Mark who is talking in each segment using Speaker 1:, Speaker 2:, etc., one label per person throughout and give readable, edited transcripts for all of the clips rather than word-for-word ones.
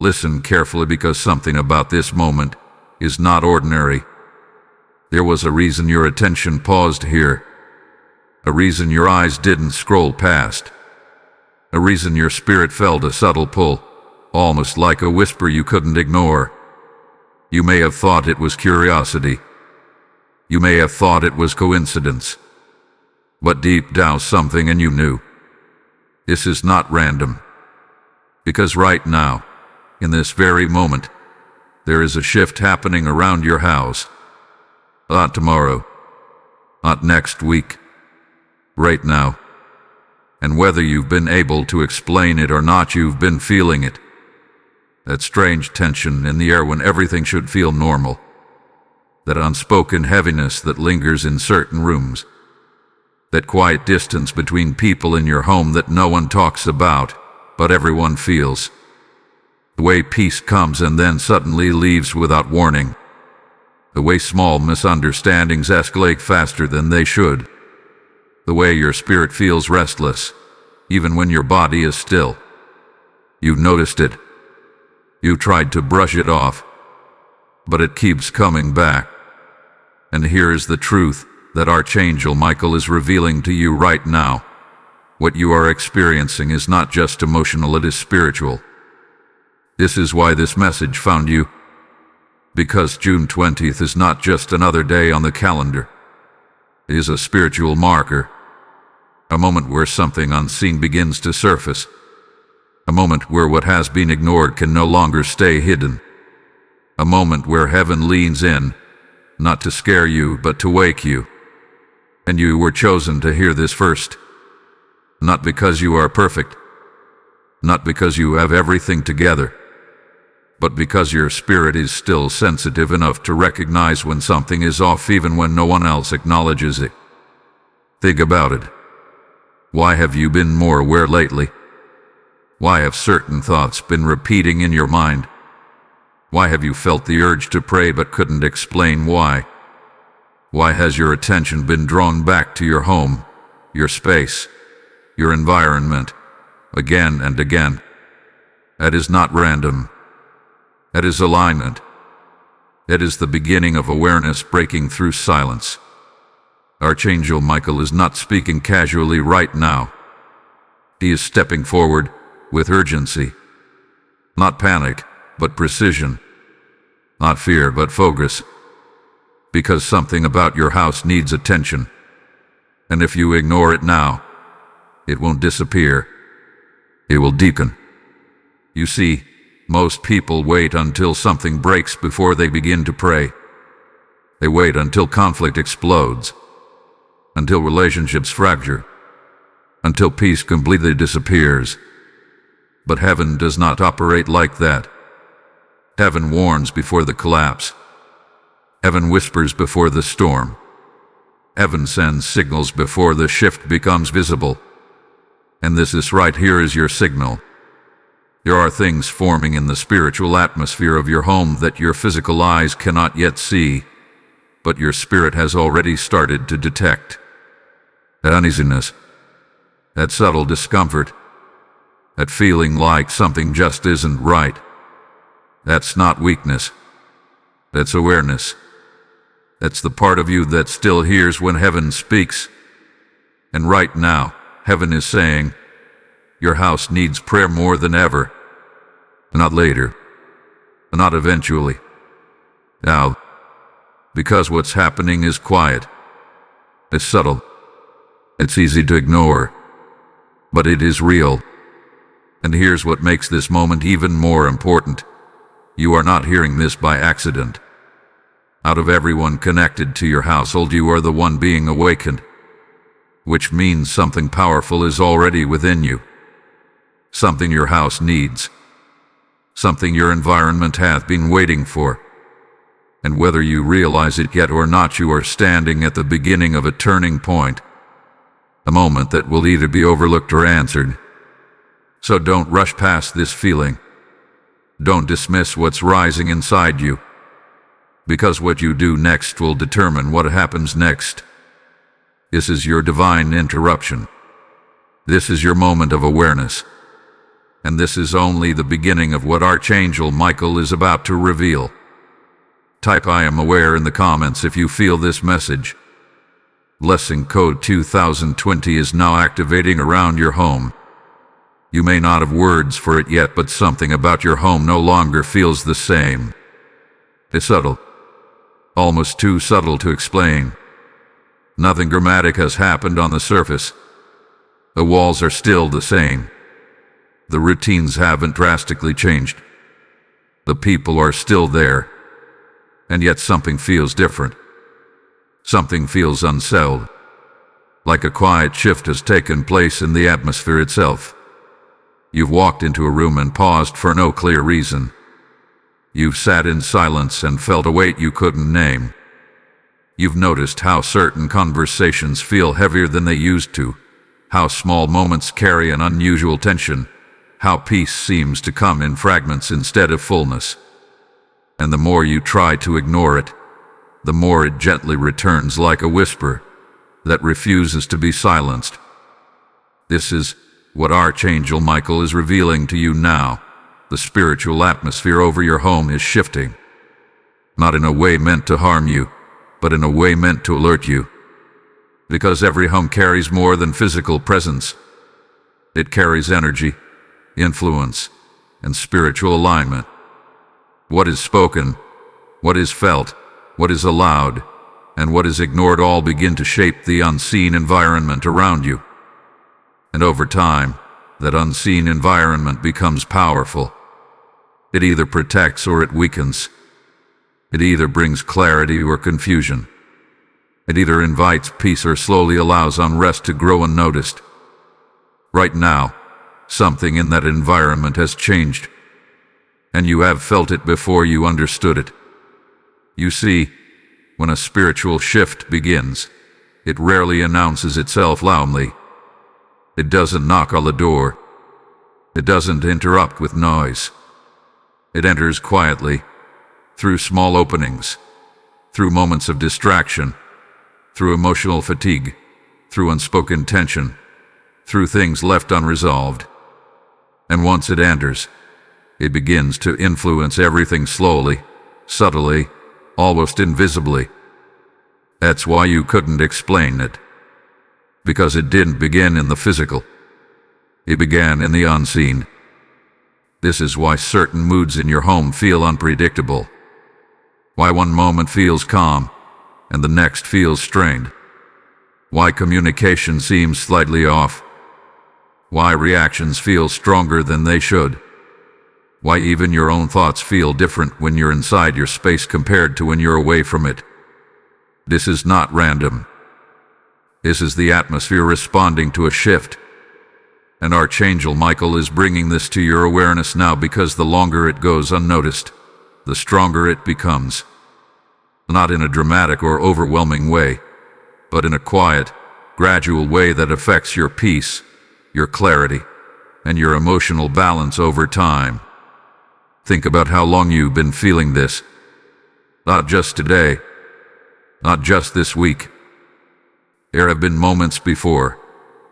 Speaker 1: Listen carefully, because something about this moment is not ordinary. There was a reason your attention paused here, a reason your eyes didn't scroll past, a reason your spirit felt a subtle pull, almost like a whisper you couldn't ignore. You may have thought it was curiosity. You may have thought it was coincidence. But deep down something in you knew. This is not random. Because right now, in this very moment, there is a shift happening around your house. Not tomorrow, not next week, right now. And whether you've been able to explain it or not, you've been feeling it. That strange tension in the air when everything should feel normal. That unspoken heaviness that lingers in certain rooms. That quiet distance between people in your home that no one talks about, but everyone feels. The way peace comes and then suddenly leaves without warning. The way small misunderstandings escalate faster than they should. The way your spirit feels restless, even when your body is still. You've noticed it. You tried to brush it off, but it keeps coming back. And here is the truth that Archangel Michael is revealing to you right now. What you are experiencing is not just emotional, it is spiritual. This is why this message found you. Because June 20th is not just another day on the calendar. It is a spiritual marker. A moment where something unseen begins to surface. A moment where what has been ignored can no longer stay hidden. A moment where heaven leans in, not to scare you, but to wake you. And you were chosen to hear this first. Not because you are perfect. Not because you have everything together. But because your spirit is still sensitive enough to recognize when something is off, even when no one else acknowledges it. Think about it. Why have you been more aware lately? Why have certain thoughts been repeating in your mind? Why have you felt the urge to pray but couldn't explain why? Why has your attention been drawn back to your home, your space, your environment, again and again? That is not random. That is alignment. That is the beginning of awareness breaking through silence. Archangel Michael is not speaking casually right now. He is stepping forward with urgency. Not panic, but precision. Not fear, but focus. Because something about your house needs attention. And if you ignore it now, it won't disappear. It will deepen. You see, most people wait until something breaks before they begin to pray. They wait until conflict explodes, until relationships fracture, until peace completely disappears. But heaven does not operate like that. Heaven warns before the collapse. Heaven whispers before the storm. Heaven sends signals before the shift becomes visible. And this right here is your signal. There are things forming in the spiritual atmosphere of your home that your physical eyes cannot yet see, but your spirit has already started to detect. That uneasiness, that subtle discomfort, that feeling like something just isn't right. That's not weakness. That's awareness. That's the part of you that still hears when heaven speaks. And right now, heaven is saying, your house needs prayer more than ever. Not later. Not eventually. Now. Because what's happening is quiet. It's subtle. It's easy to ignore. But it is real. And here's what makes this moment even more important. You are not hearing this by accident. Out of everyone connected to your household, you are the one being awakened. Which means something powerful is already within you. Something your house needs. Something your environment hath been waiting for. And whether you realize it yet or not, you are standing at the beginning of a turning point. A moment that will either be overlooked or answered. So don't rush past this feeling. Don't dismiss what's rising inside you. Because what you do next will determine what happens next. This is your divine interruption. This is your moment of awareness. And this is only the beginning of what Archangel Michael is about to reveal. Type "I am aware" in the comments if you feel this message. Blessing code 2020 is now activating around your home. You may not have words for it yet, but something about your home no longer feels the same. It's subtle. Almost too subtle to explain. Nothing dramatic has happened on the surface. The walls are still the same. The routines haven't drastically changed. The people are still there. And yet something feels different. Something feels unsettled. Like a quiet shift has taken place in the atmosphere itself. You've walked into a room and paused for no clear reason. You've sat in silence and felt a weight you couldn't name. You've noticed how certain conversations feel heavier than they used to, how small moments carry an unusual tension, how peace seems to come in fragments instead of fullness. And the more you try to ignore it, the more it gently returns like a whisper that refuses to be silenced. This is what Archangel Michael is revealing to you now. The spiritual atmosphere over your home is shifting. Not in a way meant to harm you, but in a way meant to alert you. Because every home carries more than physical presence. It carries energy, influence, and spiritual alignment. What is spoken, what is felt, what is allowed, and what is ignored all begin to shape the unseen environment around you. And over time, that unseen environment becomes powerful. It either protects or it weakens. It either brings clarity or confusion. It either invites peace or slowly allows unrest to grow unnoticed. Right now, something in that environment has changed. And you have felt it before you understood it. You see, when a spiritual shift begins, it rarely announces itself loudly. It doesn't knock on the door. It doesn't interrupt with noise. It enters quietly, through small openings, through moments of distraction, through emotional fatigue, through unspoken tension, through things left unresolved. And once it enters, it begins to influence everything slowly, subtly, almost invisibly. That's why you couldn't explain it. Because it didn't begin in the physical. It began in the unseen. This is why certain moods in your home feel unpredictable. Why one moment feels calm, and the next feels strained. Why communication seems slightly off. Why reactions feel stronger than they should. Why even your own thoughts feel different when you're inside your space compared to when you're away from it. This is not random. This is the atmosphere responding to a shift. And Archangel Michael is bringing this to your awareness now, because the longer it goes unnoticed, the stronger it becomes. Not in a dramatic or overwhelming way, but in a quiet, gradual way that affects your peace, your clarity, and your emotional balance over time. Think about how long you've been feeling this. Not just today, not just this week. There have been moments before,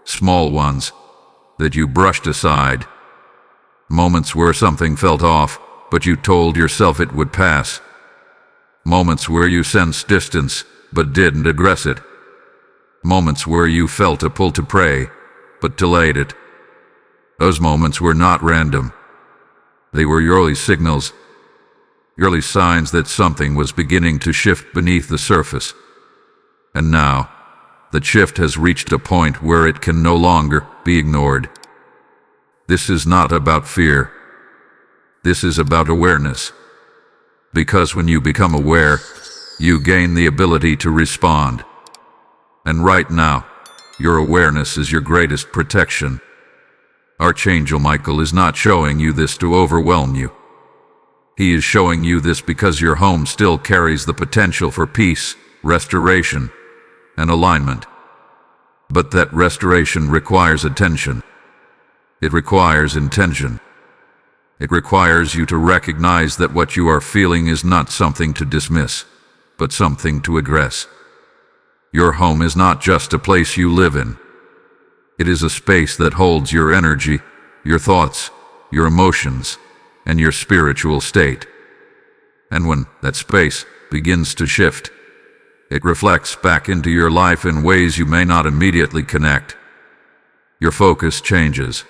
Speaker 1: small ones, that you brushed aside. Moments where something felt off, but you told yourself it would pass. Moments where you sensed distance, but didn't address it. Moments where you felt a pull to pray, but delayed it. Those moments were not random. They were early signals, early signs that something was beginning to shift beneath the surface. And now, the shift has reached a point where it can no longer be ignored. This is not about fear. This is about awareness. Because when you become aware, you gain the ability to respond. And right now, your awareness is your greatest protection. Archangel Michael is not showing you this to overwhelm you. He is showing you this because your home still carries the potential for peace, restoration, and alignment. But that restoration requires attention. It requires intention. It requires you to recognize that what you are feeling is not something to dismiss, but something to address. Your home is not just a place you live in. It is a space that holds your energy, your thoughts, your emotions, and your spiritual state. And when that space begins to shift, it reflects back into your life in ways you may not immediately connect. Your focus changes.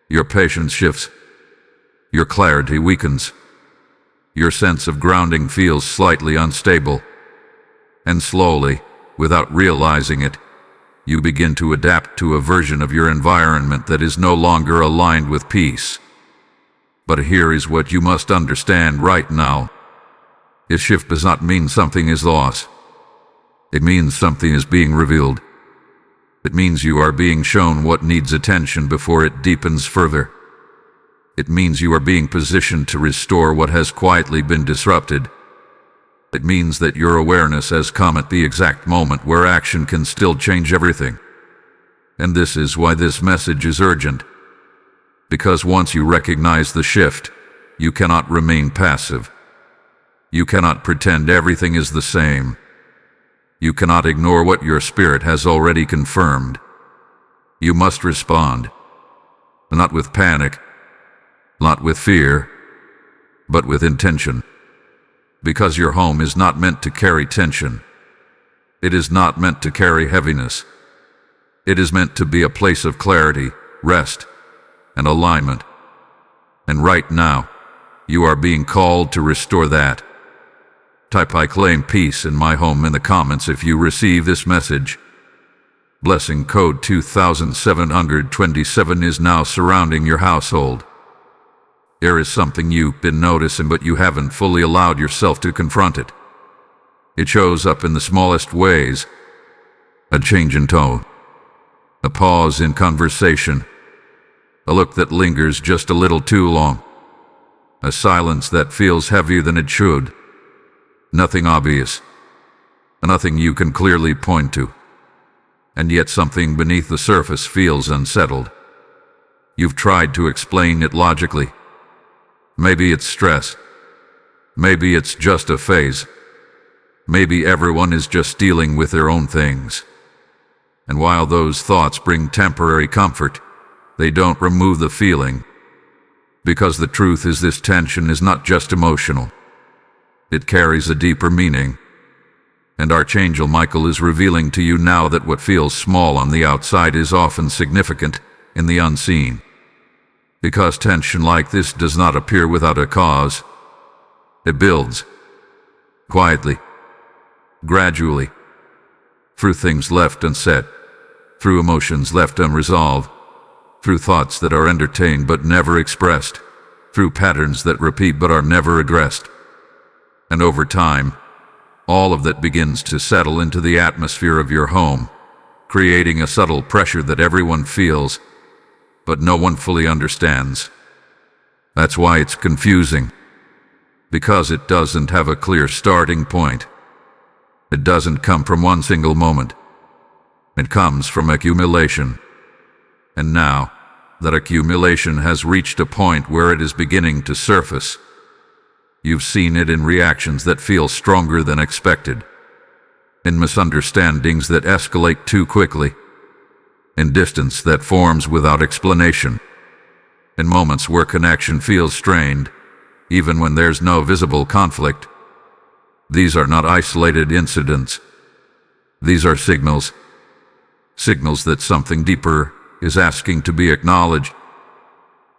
Speaker 1: Your patience shifts. Your clarity weakens. Your sense of grounding feels slightly unstable. And slowly, without realizing it, you begin to adapt to a version of your environment that is no longer aligned with peace. But here is what you must understand right now. This shift does not mean something is lost. It means something is being revealed. It means you are being shown what needs attention before it deepens further. It means you are being positioned to restore what has quietly been disrupted. It means that your awareness has come at the exact moment where action can still change everything. And this is why this message is urgent. Because once you recognize the shift, you cannot remain passive. You cannot pretend everything is the same. You cannot ignore what your spirit has already confirmed. You must respond. Not with panic, not with fear, but with intention. Because your home is not meant to carry tension. It is not meant to carry heaviness. It is meant to be a place of clarity, rest, and alignment. And right now, you are being called to restore that. Type "I claim peace in my home" in the comments if you receive this message. Blessing code 2727 is now surrounding your household. There is something you've been noticing, but you haven't fully allowed yourself to confront it. It shows up in the smallest ways. A change in tone. A pause in conversation. A look that lingers just a little too long. A silence that feels heavier than it should. Nothing obvious. Nothing you can clearly point to. And yet something beneath the surface feels unsettled. You've tried to explain it logically. Maybe it's stress. Maybe it's just a phase. Maybe everyone is just dealing with their own things. And while those thoughts bring temporary comfort, they don't remove the feeling. Because the truth is, this tension is not just emotional. It carries a deeper meaning. And Archangel Michael is revealing to you now that what feels small on the outside is often significant in the unseen. Because tension like this does not appear without a cause. It builds. Quietly. Gradually. Through things left unsaid. Through emotions left unresolved. Through thoughts that are entertained but never expressed. Through patterns that repeat but are never addressed. And over time, all of that begins to settle into the atmosphere of your home, creating a subtle pressure that everyone feels, but no one fully understands. That's why it's confusing. Because it doesn't have a clear starting point. It doesn't come from one single moment. It comes from accumulation. And now, that accumulation has reached a point where it is beginning to surface. You've seen it in reactions that feel stronger than expected. In misunderstandings that escalate too quickly. In distance that forms without explanation. In moments where connection feels strained, even when there's no visible conflict. These are not isolated incidents. These are signals. Signals that something deeper is asking to be acknowledged.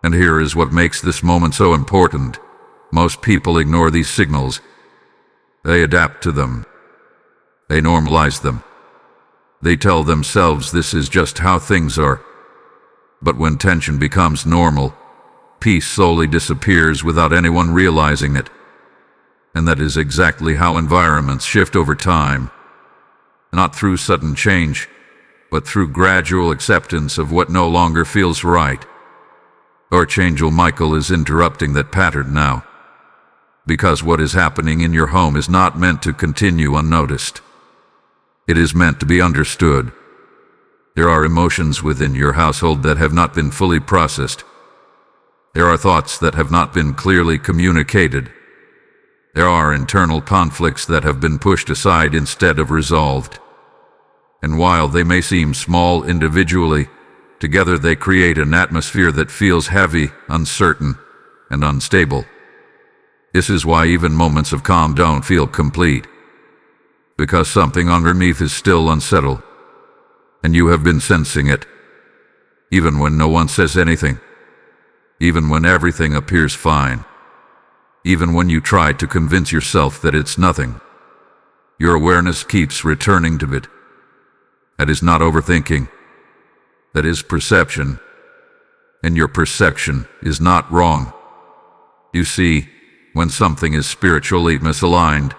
Speaker 1: And here is what makes this moment so important. Most people ignore these signals. They adapt to them. They normalize them. They tell themselves this is just how things are. But when tension becomes normal, peace slowly disappears without anyone realizing it. And that is exactly how environments shift over time. Not through sudden change, but through gradual acceptance of what no longer feels right. Archangel Michael is interrupting that pattern now. Because what is happening in your home is not meant to continue unnoticed. It is meant to be understood. There are emotions within your household that have not been fully processed. There are thoughts that have not been clearly communicated. There are internal conflicts that have been pushed aside instead of resolved. And while they may seem small individually, Together they create an atmosphere that feels heavy, uncertain, and unstable. This is why even moments of calm don't feel complete. Because something underneath is still unsettled. And you have been sensing it. Even when no one says anything. Even when everything appears fine. Even when you try to convince yourself that it's nothing. Your awareness keeps returning to it. That is not overthinking. That is perception. And your perception is not wrong. You see, when something is spiritually misaligned,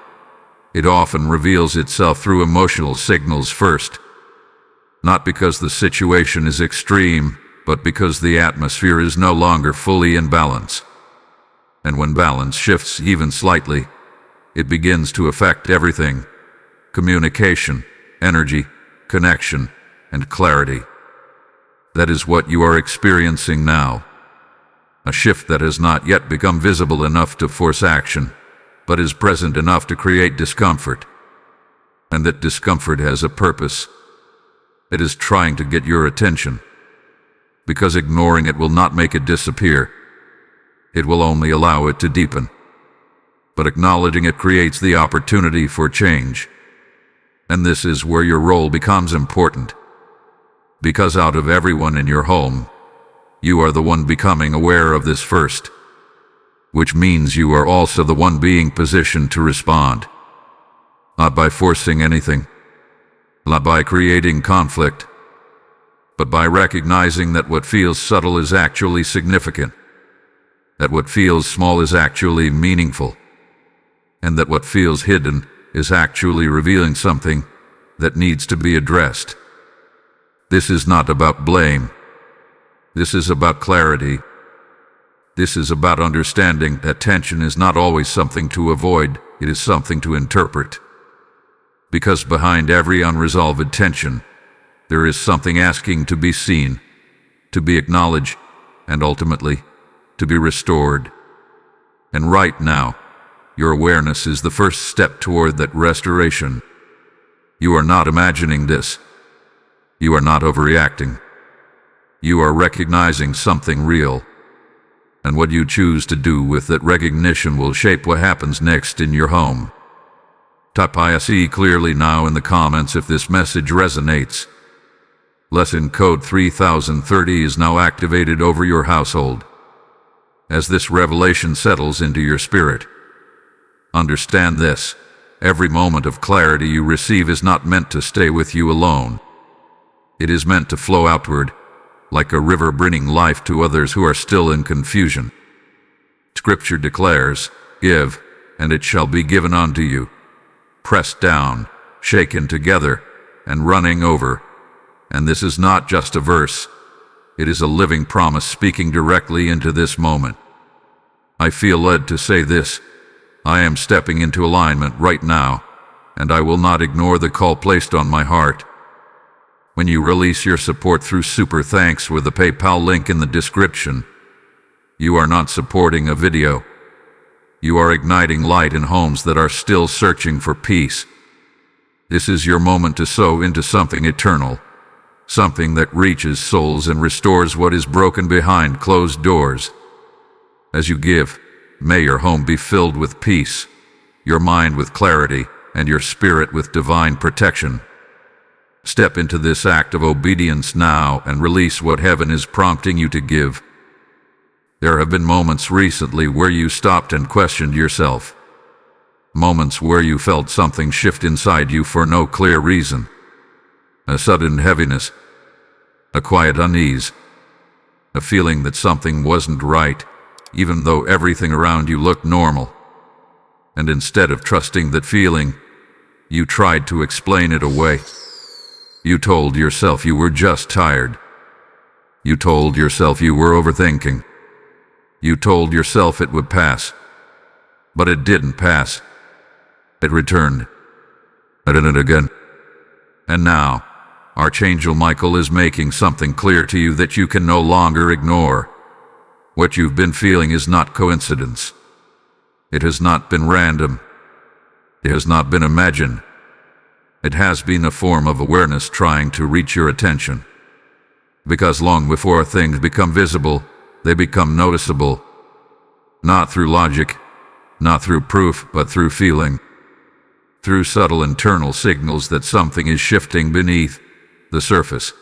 Speaker 1: it often reveals itself through emotional signals first. Not because the situation is extreme, but because the atmosphere is no longer fully in balance. And when balance shifts even slightly, it begins to affect everything: communication, energy, connection, and clarity. That is what you are experiencing now. A shift that has not yet become visible enough to force action, but is present enough to create discomfort. And that discomfort has a purpose. It is trying to get your attention. Because ignoring it will not make it disappear. It will only allow it to deepen. But acknowledging it creates the opportunity for change. And this is where your role becomes important. Because out of everyone in your home, you are the one becoming aware of this first. Which means you are also the one being positioned to respond. Not by forcing anything. Not by creating conflict. But by recognizing that what feels subtle is actually significant. That what feels small is actually meaningful. And that what feels hidden is actually revealing something that needs to be addressed. This is not about blame. This is about clarity. This is about understanding that tension is not always something to avoid, it is something to interpret. Because behind every unresolved tension, there is something asking to be seen, to be acknowledged, and ultimately, to be restored. And right now, your awareness is the first step toward that restoration. You are not imagining this. You are not overreacting. You are recognizing something real. And what you choose to do with that recognition will shape what happens next in your home. Type I see clearly now in the comments if this message resonates. Lesson code 3030 is now activated over your household. As this revelation settles into your spirit, understand this: every moment of clarity you receive is not meant to stay with you alone. It is meant to flow outward, like a river bringing life to others who are still in confusion. Scripture declares, "Give, and it shall be given unto you, pressed down, shaken together, and running over." And this is not just a verse. It is a living promise speaking directly into this moment. I feel led to say this: I am stepping into alignment right now, and I will not ignore the call placed on my heart. When you release your support through Super Thanks with the PayPal link in the description, you are not supporting a video. You are igniting light in homes that are still searching for peace. This is your moment to sow into something eternal, something that reaches souls and restores what is broken behind closed doors. As you give, may your home be filled with peace, your mind with clarity, and your spirit with divine protection. Step into this act of obedience now and release what heaven is prompting you to give. There have been moments recently where you stopped and questioned yourself. Moments where you felt something shift inside you for no clear reason. A sudden heaviness, a quiet unease, a feeling that something wasn't right, even though everything around you looked normal. And instead of trusting that feeling, you tried to explain it away. You told yourself you were just tired. You told yourself you were overthinking. You told yourself it would pass. But it didn't pass. It returned. And again. And now, Archangel Michael is making something clear to you that you can no longer ignore. What you've been feeling is not coincidence. It has not been random. It has not been imagined. It has been a form of awareness trying to reach your attention. Because long before things become visible, they become noticeable. Not through logic, not through proof, but through feeling. Through subtle internal signals that something is shifting beneath the surface.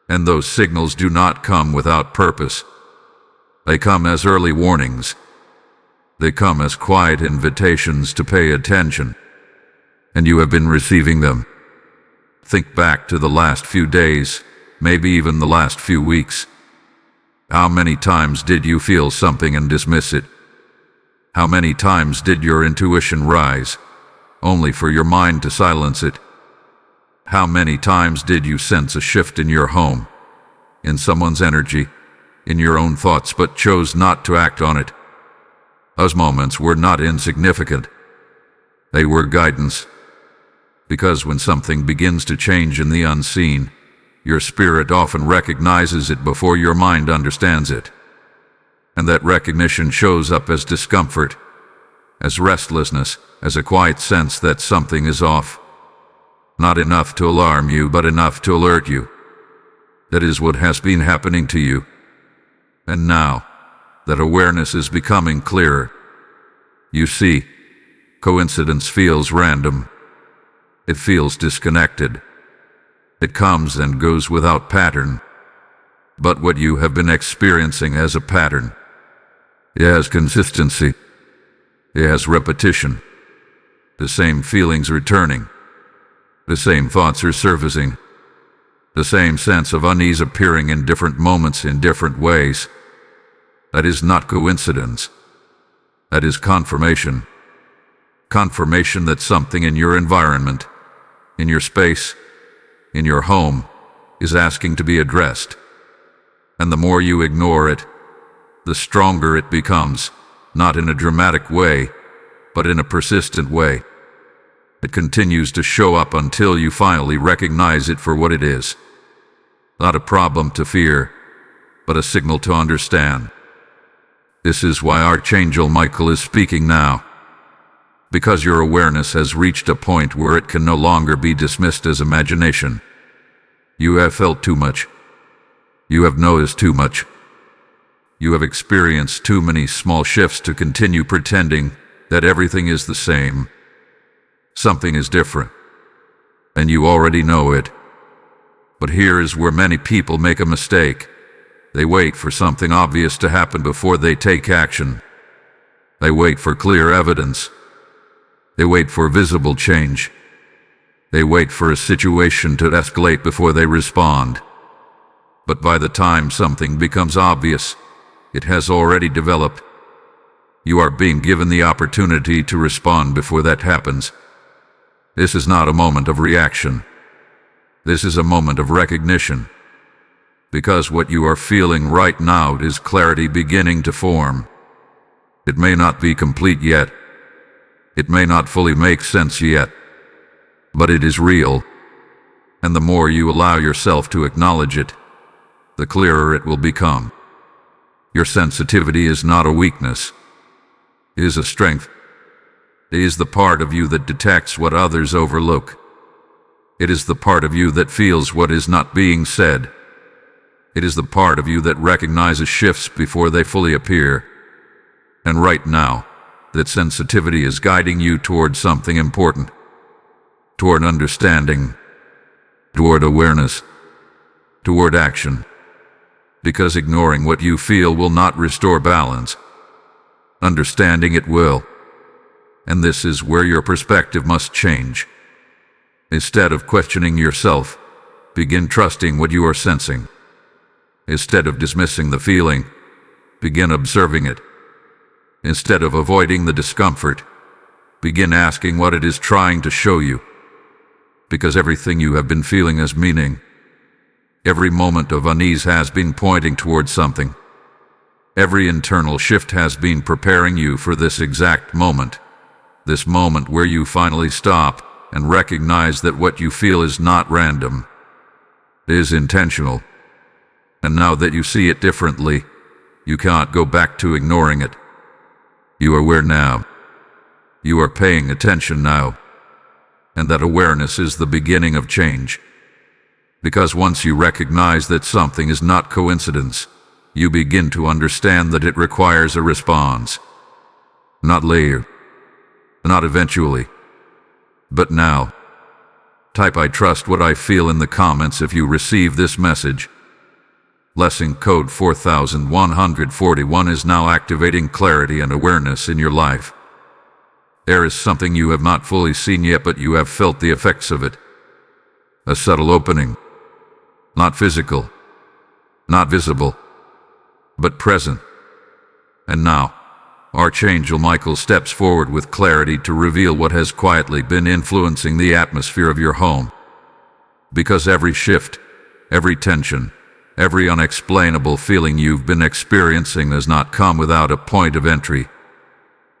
Speaker 1: And those signals do not come without purpose. They come as early warnings. They come as quiet invitations to pay attention. And you have been receiving them. Think back to the last few days, maybe even the last few weeks. How many times did you feel something and dismiss it? How many times did your intuition rise, only for your mind to silence it? How many times did you sense a shift in your home, in someone's energy, in your own thoughts, but chose not to act on it? Those moments were not insignificant. They were guidance. Because when something begins to change in the unseen, your spirit often recognizes it before your mind understands it. And that recognition shows up as discomfort, as restlessness, as a quiet sense that something is off. Not enough to alarm you, but enough to alert you. That is what has been happening to you. And now, that awareness is becoming clearer. You see, coincidence feels random. It feels disconnected. It comes and goes without pattern. But what you have been experiencing has a pattern. It has consistency. It has repetition. The same feelings returning. The same thoughts are surfacing. The same sense of unease appearing in different moments in different ways. That is not coincidence. That is confirmation. Confirmation that something in your environment, in your space, in your home, is asking to be addressed. And the more you ignore it, the stronger it becomes, not in a dramatic way, but in a persistent way. It continues to show up until you finally recognize it for what it is. Not a problem to fear, but a signal to understand. This is why Archangel Michael is speaking now. Because your awareness has reached a point where it can no longer be dismissed as imagination. You have felt too much. You have noticed too much. You have experienced too many small shifts to continue pretending that everything is the same. Something is different, and you already know it. But here is where many people make a mistake. They wait for something obvious to happen before they take action. They wait for clear evidence. They wait for visible change. They wait for a situation to escalate before they respond. But by the time something becomes obvious, it has already developed. You are being given the opportunity to respond before that happens. This is not a moment of reaction. This is a moment of recognition. Because what you are feeling right now is clarity beginning to form. It may not be complete yet. It may not fully make sense yet. But it is real. And the more you allow yourself to acknowledge it, the clearer it will become. Your sensitivity is not a weakness. It is a strength. It is the part of you that detects what others overlook. It is the part of you that feels what is not being said. It is the part of you that recognizes shifts before they fully appear. And right now, that sensitivity is guiding you toward something important. Toward understanding. Toward awareness. Toward action. Because ignoring what you feel will not restore balance. Understanding it will. And this is where your perspective must change. Instead of questioning yourself, begin trusting what you are sensing. Instead of dismissing the feeling, begin observing it. Instead of avoiding the discomfort, begin asking what it is trying to show you. Because everything you have been feeling has meaning. Every moment of unease has been pointing towards something. Every internal shift has been preparing you for this exact moment. This moment where you finally stop and recognize that what you feel is not random. It is intentional. And now that you see it differently, you can't go back to ignoring it. You are aware now. You are paying attention now. And that awareness is the beginning of change. Because once you recognize that something is not coincidence, you begin to understand that it requires a response. Not later, not eventually, but now. Type "I trust what I feel" in the comments if you receive this message. Blessing code 4141 is now activating clarity and awareness in your life. There is something you have not fully seen yet, but you have felt the effects of it. A subtle opening. Not physical, not visible, but present. And now, Archangel Michael steps forward with clarity to reveal what has quietly been influencing the atmosphere of your home. Because every shift, every tension, every unexplainable feeling you've been experiencing has not come without a point of entry.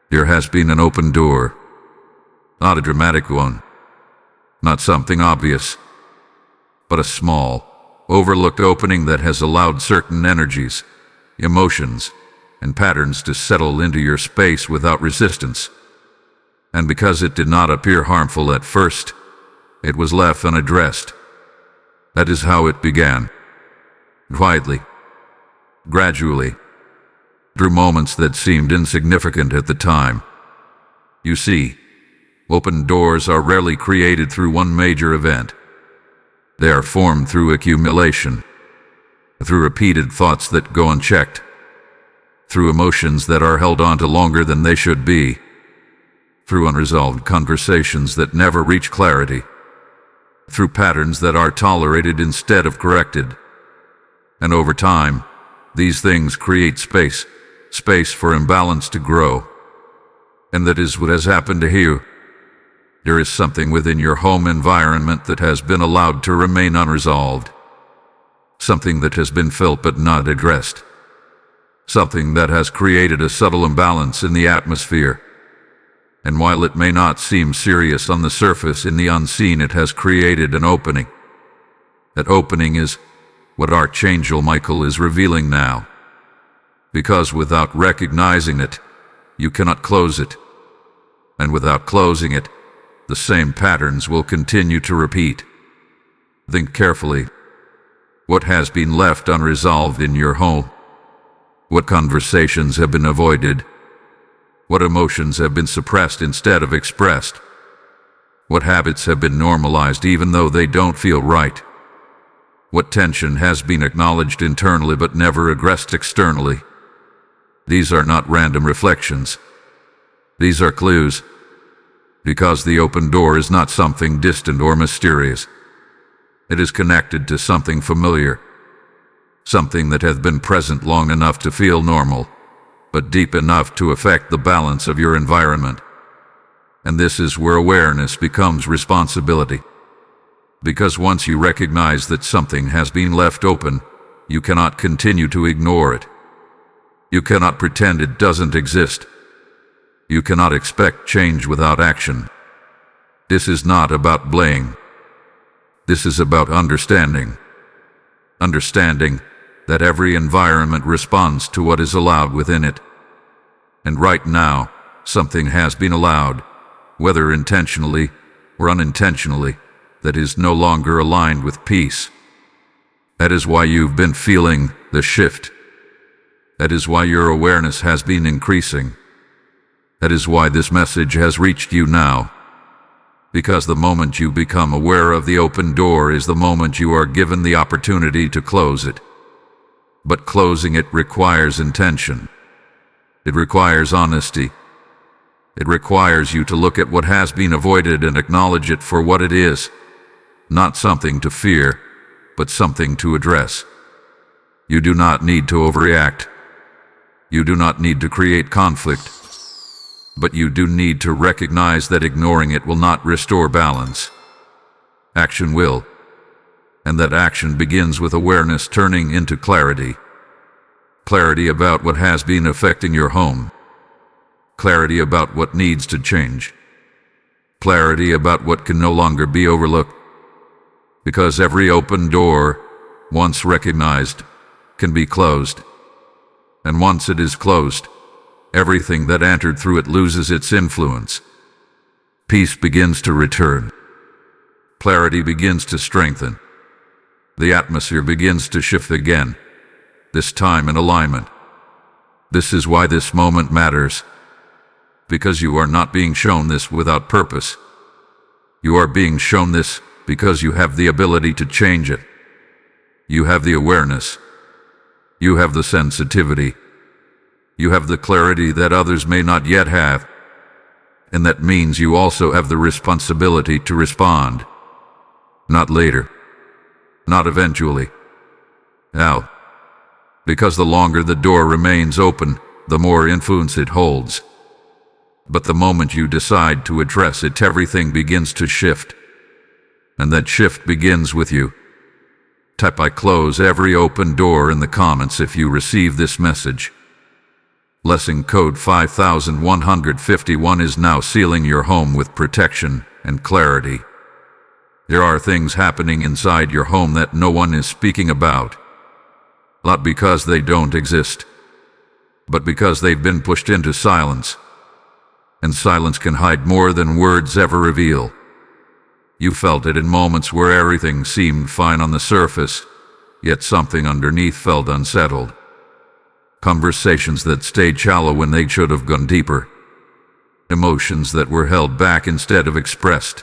Speaker 1: There has been an open door. Not a dramatic one. Not something obvious. But a small, overlooked opening that has allowed certain energies, emotions, and patterns to settle into your space without resistance. And because it did not appear harmful at first, it was left unaddressed. That is how it began. Quietly, gradually, through moments that seemed insignificant at the time. You see, open doors are rarely created through one major event. They are formed through accumulation, through repeated thoughts that go unchecked, through emotions that are held on to longer than they should be, through unresolved conversations that never reach clarity, through patterns that are tolerated instead of corrected. And over time, these things create space for imbalance to grow. And that is what has happened to you. There is something within your home environment that has been allowed to remain unresolved. Something that has been felt but not addressed. Something that has created a subtle imbalance in the atmosphere. And while it may not seem serious on the surface, in the unseen it has created an opening. That opening is what Archangel Michael is revealing now. Because without recognizing it, you cannot close it. And without closing it, the same patterns will continue to repeat. Think carefully. What has been left unresolved in your home? What conversations have been avoided? What emotions have been suppressed instead of expressed? What habits have been normalized even though they don't feel right? What tension has been acknowledged internally but never addressed externally? These are not random reflections. These are clues. Because the open door is not something distant or mysterious. It is connected to something familiar. Something that has been present long enough to feel normal, but deep enough to affect the balance of your environment. And this is where awareness becomes responsibility. Because once you recognize that something has been left open, you cannot continue to ignore it. You cannot pretend it doesn't exist. You cannot expect change without action. This is not about blame. This is about understanding. Understanding that every environment responds to what is allowed within it. And right now, something has been allowed, whether intentionally or unintentionally, that is no longer aligned with peace. That is why you've been feeling the shift. That is why your awareness has been increasing. That is why this message has reached you now. Because the moment you become aware of the open door is the moment you are given the opportunity to close it. But closing it requires intention. It requires honesty. It requires you to look at what has been avoided and acknowledge it for what it is. Not something to fear, but something to address. You do not need to overreact. You do not need to create conflict. But you do need to recognize that ignoring it will not restore balance. Action will. And that action begins with awareness turning into clarity. Clarity about what has been affecting your home. Clarity about what needs to change. Clarity about what can no longer be overlooked. Because every open door, once recognized, can be closed. And once it is closed, everything that entered through it loses its influence. Peace begins to return. Clarity begins to strengthen. The atmosphere begins to shift again, this time in alignment. This is why this moment matters. Because you are not being shown this without purpose. You are being shown this because you have the ability to change it. You have the awareness. You have the sensitivity. You have the clarity that others may not yet have. And that means you also have the responsibility to respond. Not later. Not eventually. Now. Because the longer the door remains open, the more influence it holds. But the moment you decide to address it, everything begins to shift. And that shift begins with you. Type "I close every open door" in the comments if you receive this message. Lesson code 5151 is now sealing your home with protection and clarity. There are things happening inside your home that no one is speaking about. Not because they don't exist, but because they've been pushed into silence. And silence can hide more than words ever reveal. You felt it in moments where everything seemed fine on the surface, yet something underneath felt unsettled. Conversations that stayed shallow when they should have gone deeper. Emotions that were held back instead of expressed.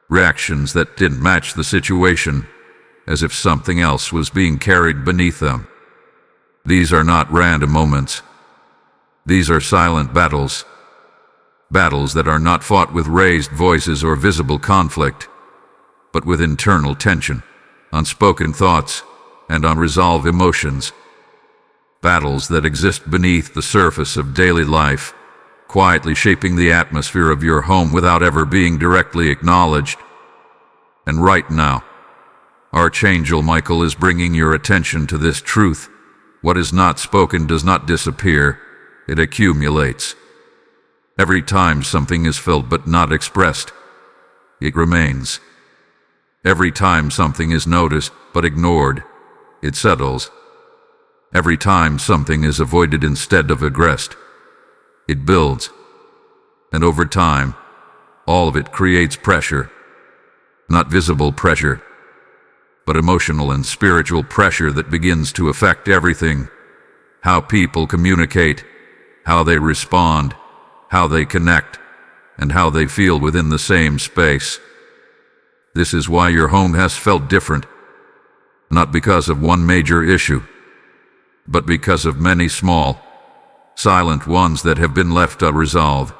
Speaker 1: Reactions that didn't match the situation, as if something else was being carried beneath them. These are not random moments. These are silent battles. Battles that are not fought with raised voices or visible conflict, but with internal tension, unspoken thoughts, and unresolved emotions. Battles that exist beneath the surface of daily life, quietly shaping the atmosphere of your home without ever being directly acknowledged. And right now, Archangel Michael is bringing your attention to this truth. What is not spoken does not disappear, it accumulates. Every time something is felt but not expressed, it remains. Every time something is noticed but ignored, it settles. Every time something is avoided instead of aggressed, it builds. And over time, all of it creates pressure. Not visible pressure, but emotional and spiritual pressure that begins to affect everything. How people communicate, how they respond, how they connect, and how they feel within the same space. This is why your home has felt different, not because of one major issue, but because of many small, silent ones that have been left unresolved.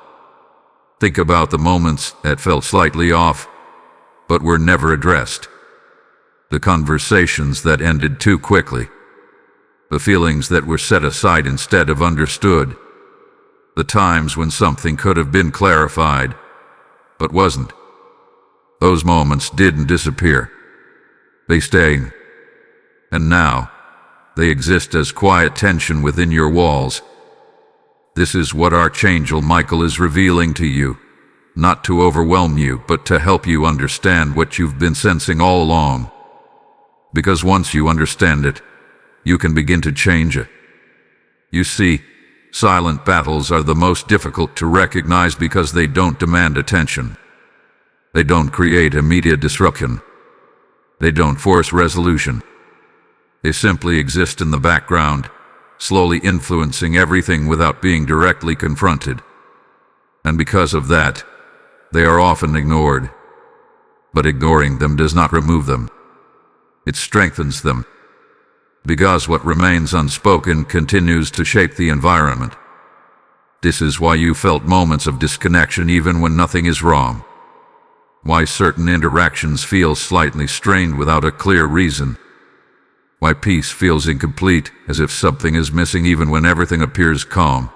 Speaker 1: Think about the moments that felt slightly off, but were never addressed. The conversations that ended too quickly. The feelings that were set aside instead of understood. The times when something could have been clarified, but wasn't. Those moments didn't disappear. They stayed. And now, they exist as quiet tension within your walls. This is what Archangel Michael is revealing to you, not to overwhelm you, but to help you understand what you've been sensing all along. Because once you understand it, you can begin to change it. You see, silent battles are the most difficult to recognize because they don't demand attention. They don't create immediate disruption. They don't force resolution. They simply exist in the background, slowly influencing everything without being directly confronted. And because of that, they are often ignored. But ignoring them does not remove them. It strengthens them. Because what remains unspoken continues to shape the environment. This is why you felt moments of disconnection even when nothing is wrong. Why certain interactions feel slightly strained without a clear reason. Why peace feels incomplete, as if something is missing even when everything appears calm.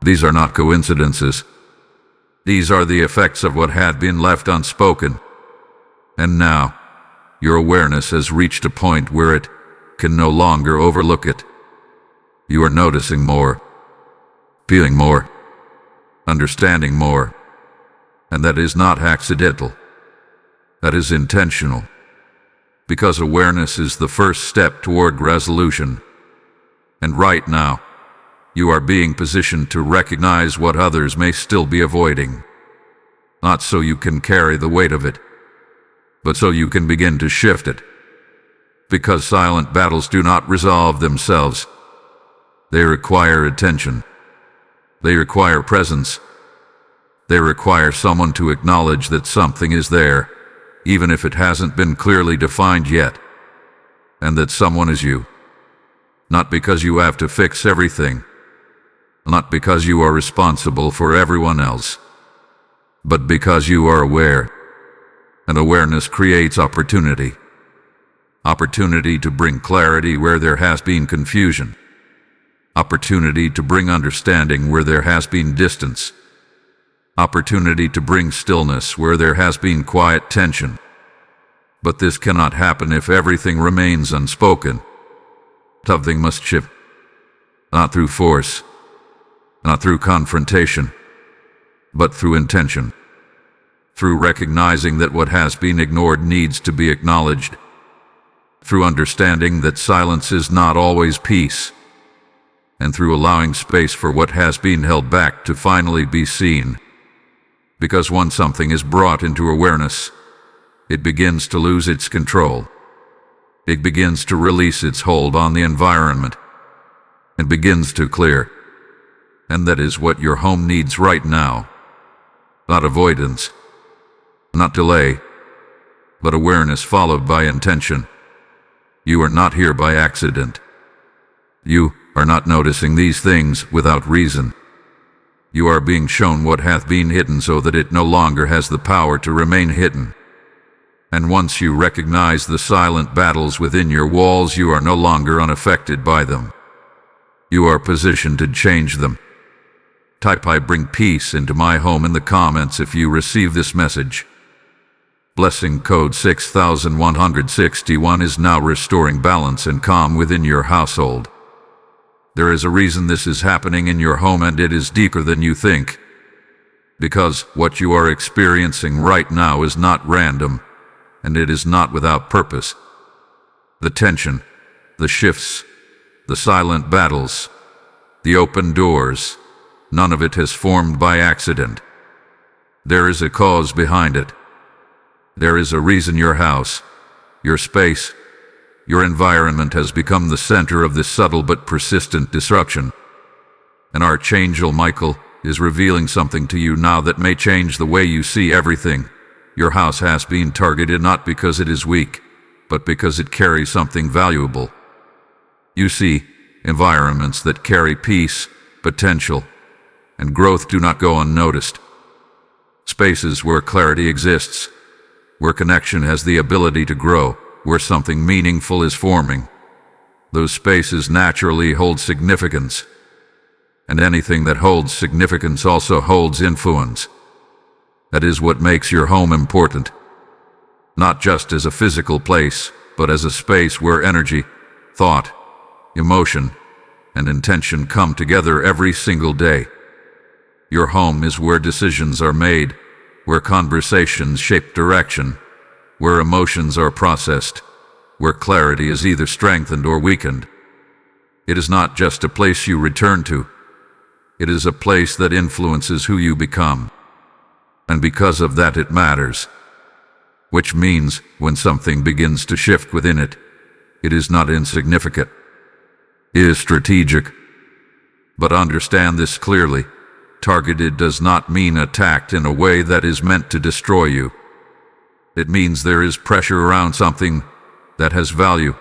Speaker 1: These are not coincidences. These are the effects of what had been left unspoken. And now, your awareness has reached a point where it can no longer overlook it. You are noticing more, feeling more, understanding more. And that is not accidental. That is intentional. Because awareness is the first step toward resolution. And right now, you are being positioned to recognize what others may still be avoiding. Not so you can carry the weight of it, but so you can begin to shift it. Because silent battles do not resolve themselves. They require attention. They require presence. They require someone to acknowledge that something is there, even if it hasn't been clearly defined yet. And that someone is you. Not because you have to fix everything. Not because you are responsible for everyone else. But because you are aware. And awareness creates opportunity. Opportunity to bring clarity where there has been confusion. Opportunity to bring understanding where there has been distance. Opportunity to bring stillness where there has been quiet tension. But this cannot happen if everything remains unspoken. Something must shift. Not through force. Not through confrontation. But through intention. Through recognizing that what has been ignored needs to be acknowledged. Through understanding that silence is not always peace. And through allowing space for what has been held back to finally be seen. Because once something is brought into awareness, it begins to lose its control. It begins to release its hold on the environment. It begins to clear. And that is what your home needs right now. Not avoidance. Not delay. But awareness followed by intention. You are not here by accident. You are not noticing these things without reason. You are being shown what hath been hidden so that it no longer has the power to remain hidden. And once you recognize the silent battles within your walls, you are no longer unaffected by them. You are positioned to change them. Type "I bring peace into my home" in the comments if you receive this message. Blessing code 6161 is now restoring balance and calm within your household. There is a reason this is happening in your home, and it is deeper than you think. Because what you are experiencing right now is not random, and it is not without purpose. The tension, the shifts, the silent battles, the open doors, none of it has formed by accident. There is a cause behind it. There is a reason your house, your space, your environment has become the center of this subtle but persistent disruption. And Archangel Michael is revealing something to you now that may change the way you see everything. Your house has been targeted not because it is weak, but because it carries something valuable. You see, environments that carry peace, potential, and growth do not go unnoticed. Spaces where clarity exists, where connection has the ability to grow, where something meaningful is forming. Those spaces naturally hold significance. And anything that holds significance also holds influence. That is what makes your home important. Not just as a physical place, but as a space where energy, thought, emotion, and intention come together every single day. Your home is where decisions are made, where conversations shape direction, where emotions are processed, where clarity is either strengthened or weakened. It is not just a place you return to. It is a place that influences who you become. And because of that it matters. Which means, when something begins to shift within it, it is not insignificant. It is strategic. But understand this clearly. Targeted does not mean attacked in a way that is meant to destroy you. It means there is pressure around something that has value.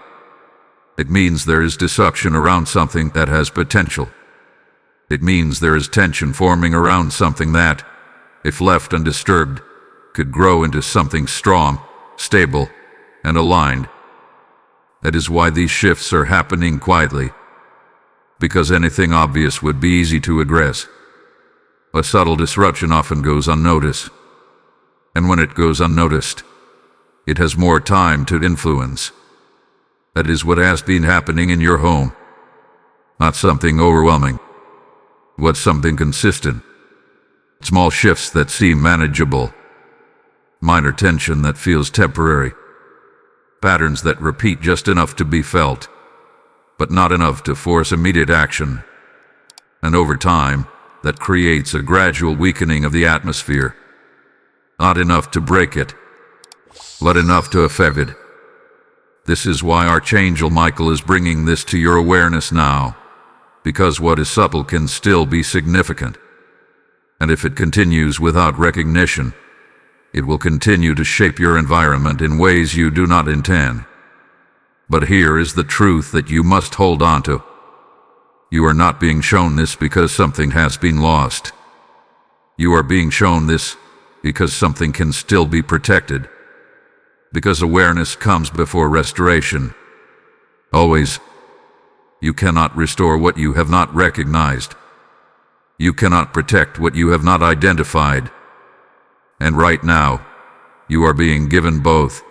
Speaker 1: It means there is disruption around something that has potential. It means there is tension forming around something that, if left undisturbed, could grow into something strong, stable, and aligned. That is why these shifts are happening quietly. Because anything obvious would be easy to address. A subtle disruption often goes unnoticed. And when it goes unnoticed, it has more time to influence. That is what has been happening in your home. Not something overwhelming, but something consistent. Small shifts that seem manageable. Minor tension that feels temporary. Patterns that repeat just enough to be felt, but not enough to force immediate action. And over time, that creates a gradual weakening of the atmosphere. Not enough to break it, but enough to affect it. This is why Archangel Michael is bringing this to your awareness now, because what is subtle can still be significant. And if it continues without recognition, it will continue to shape your environment in ways you do not intend. But here is the truth that you must hold on to. You are not being shown this because something has been lost. You are being shown this because something can still be protected. Because awareness comes before restoration. Always. You cannot restore what you have not recognized. You cannot protect what you have not identified. And right now, you are being given both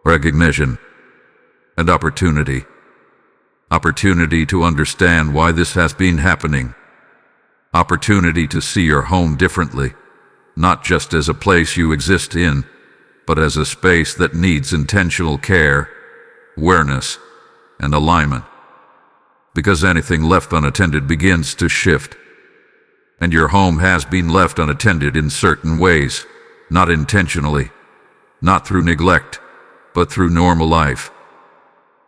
Speaker 1: recognition and opportunity. Opportunity to understand why this has been happening. Opportunity to see your home differently, not just as a place you exist in, but as a space that needs intentional care, awareness, and alignment. Because anything left unattended begins to shift. And your home has been left unattended in certain ways, not intentionally, not through neglect, but through normal life,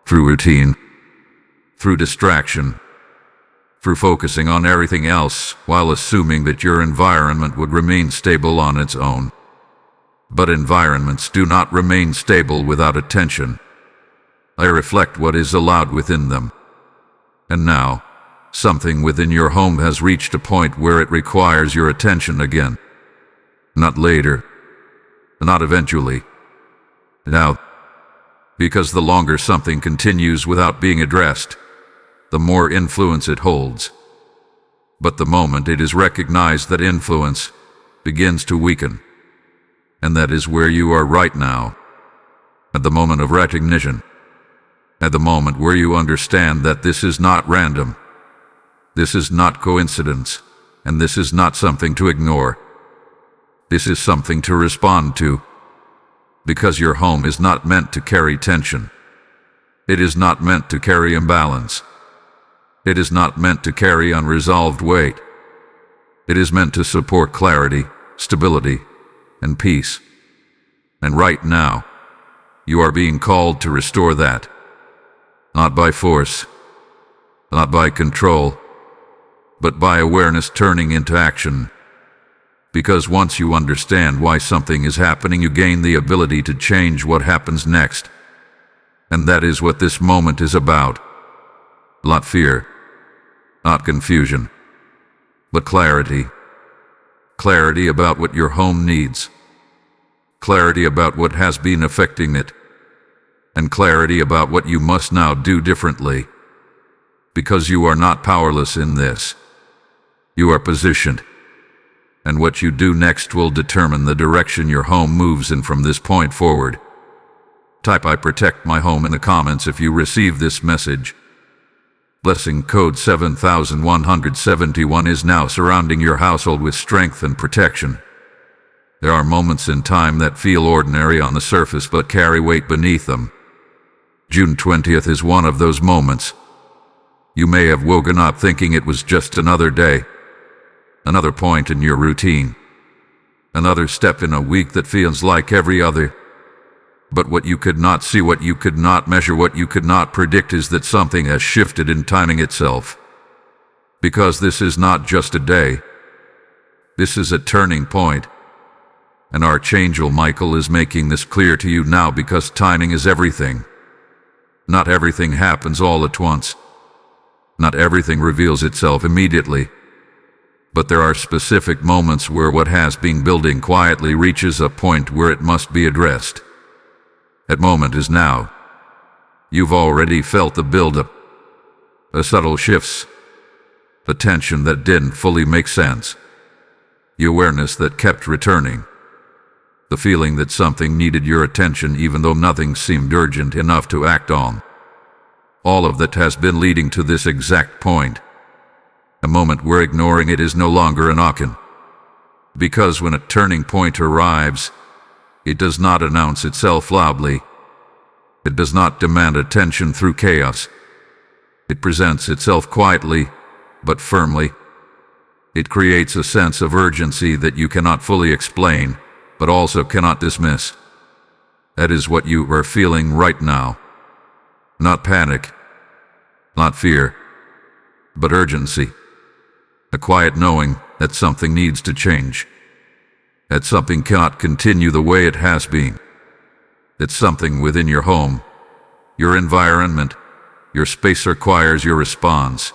Speaker 1: through routine, through distraction, through focusing on everything else while assuming that your environment would remain stable on its own. But environments do not remain stable without attention. They reflect what is allowed within them. And now, something within your home has reached a point where it requires your attention again. Not later. Not eventually. Now. Because the longer something continues without being addressed, the more influence it holds. But the moment it is recognized, that influence begins to weaken. And that is where you are right now. At the moment of recognition. At the moment where you understand that this is not random. This is not coincidence, and this is not something to ignore. This is something to respond to. Because your home is not meant to carry tension. It is not meant to carry imbalance. It is not meant to carry unresolved weight. It is meant to support clarity, stability, and peace. And right now, you are being called to restore that. Not by force, not by control, but by awareness turning into action. Because once you understand why something is happening, you gain the ability to change what happens next. And that is what this moment is about. Not fear, not confusion, but clarity. Clarity about what your home needs. Clarity about what has been affecting it. And clarity about what you must now do differently. Because you are not powerless in this. You are positioned. And what you do next will determine the direction your home moves in from this point forward. Type "I protect my home" in the comments if you receive this message. Blessing code 7171 is now surrounding your household with strength and protection. There are moments in time that feel ordinary on the surface but carry weight beneath them. June 20th is one of those moments. You may have woken up thinking it was just another day. Another point in your routine. Another step in a week that feels like every other. But what you could not see, what you could not measure, what you could not predict is that something has shifted in timing itself. Because this is not just a day. This is a turning point. And Archangel Michael is making this clear to you now, because timing is everything. Not everything happens all at once. Not everything reveals itself immediately. But there are specific moments where what has been building quietly reaches a point where it must be addressed. That moment is now. You've already felt the build-up. The subtle shifts. The tension that didn't fully make sense. The awareness that kept returning. The feeling that something needed your attention even though nothing seemed urgent enough to act on. All of that has been leading to this exact point. A moment where ignoring it is no longer an option. Because when a turning point arrives, it does not announce itself loudly. It does not demand attention through chaos. It presents itself quietly, but firmly. It creates a sense of urgency that you cannot fully explain, but also cannot dismiss. That is what you are feeling right now. Not panic, not fear, but urgency. A quiet knowing that something needs to change. That something cannot continue the way it has been. That something within your home, your environment, your space requires your response.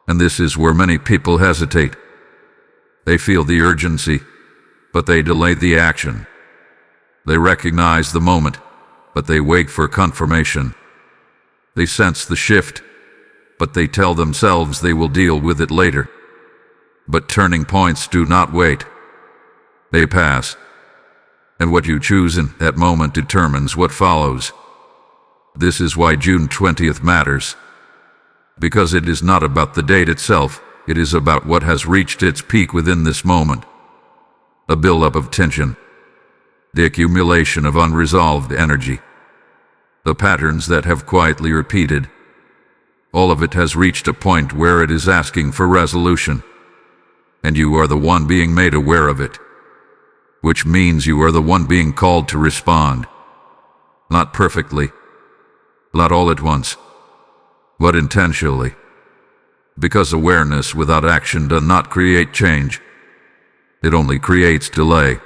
Speaker 1: And this is where many people hesitate. They feel the urgency, but they delay the action. They recognize the moment, but they wait for confirmation. They sense the shift, but they tell themselves they will deal with it later. But turning points do not wait. They pass. And what you choose in that moment determines what follows. This is why June 20th matters. Because it is not about the date itself, it is about what has reached its peak within this moment. A buildup of tension. The accumulation of unresolved energy. The patterns that have quietly repeated. All of it has reached a point where it is asking for resolution. And you are the one being made aware of it. Which means you are the one being called to respond. Not perfectly. Not all at once. But intentionally. Because awareness without action does not create change. It only creates delay.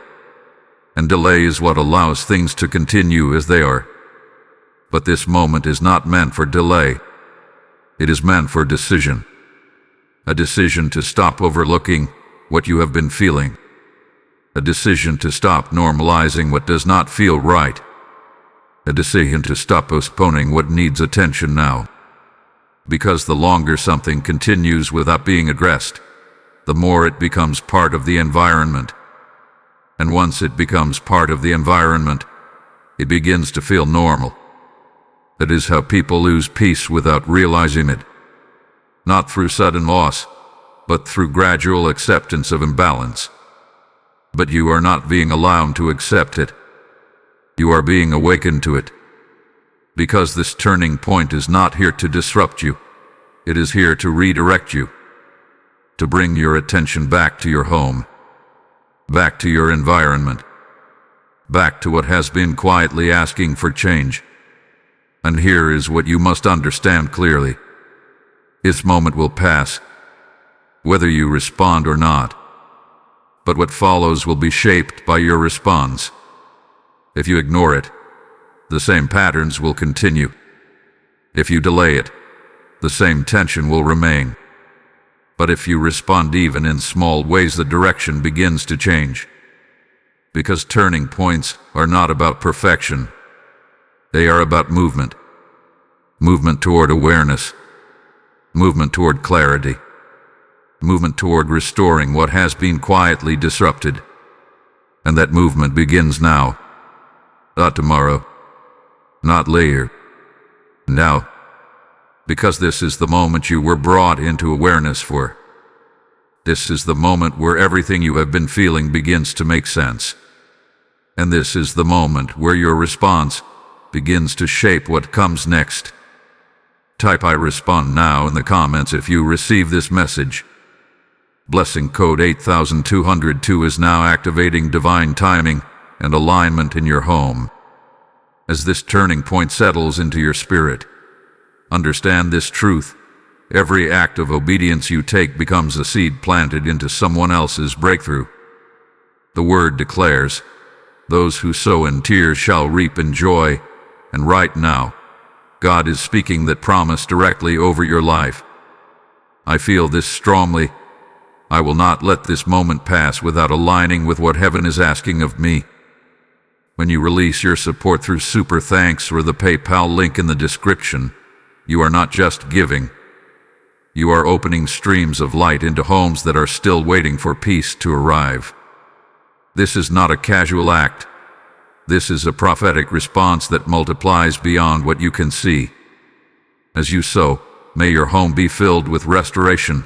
Speaker 1: And delay is what allows things to continue as they are. But this moment is not meant for delay. It is meant for decision. A decision to stop overlooking what you have been feeling. A decision to stop normalizing what does not feel right. A decision to stop postponing what needs attention now. Because the longer something continues without being addressed, the more it becomes part of the environment. And once it becomes part of the environment, it begins to feel normal. That is how people lose peace without realizing it. Not through sudden loss, but through gradual acceptance of imbalance. But you are not being allowed to accept it. You are being awakened to it. Because this turning point is not here to disrupt you. It is here to redirect you. To bring your attention back to your home. Back to your environment. Back to what has been quietly asking for change. And here is what you must understand clearly. This moment will pass, whether you respond or not. But what follows will be shaped by your response. If you ignore it, the same patterns will continue. If you delay it, the same tension will remain. But if you respond even in small ways, the direction begins to change. Because turning points are not about perfection. They are about movement. Movement toward awareness. Movement toward clarity. Movement toward restoring what has been quietly disrupted. And that movement begins now. Not tomorrow. Not later. Now. Because this is the moment you were brought into awareness for. This is the moment where everything you have been feeling begins to make sense. And this is the moment where your response begins to shape what comes next. Type "I respond now" in the comments if you receive this message. Blessing code 8202 is now activating divine timing and alignment in your home. As this turning point settles into your spirit, understand this truth. Every act of obedience you take becomes a seed planted into someone else's breakthrough. The word declares, "Those who sow in tears shall reap in joy." And right now, God is speaking that promise directly over your life. I feel this strongly. I will not let this moment pass without aligning with what heaven is asking of me. When you release your support through Super Thanks or the PayPal link in the description, you are not just giving. You are opening streams of light into homes that are still waiting for peace to arrive. This is not a casual act. This is a prophetic response that multiplies beyond what you can see. As you sow, may your home be filled with restoration,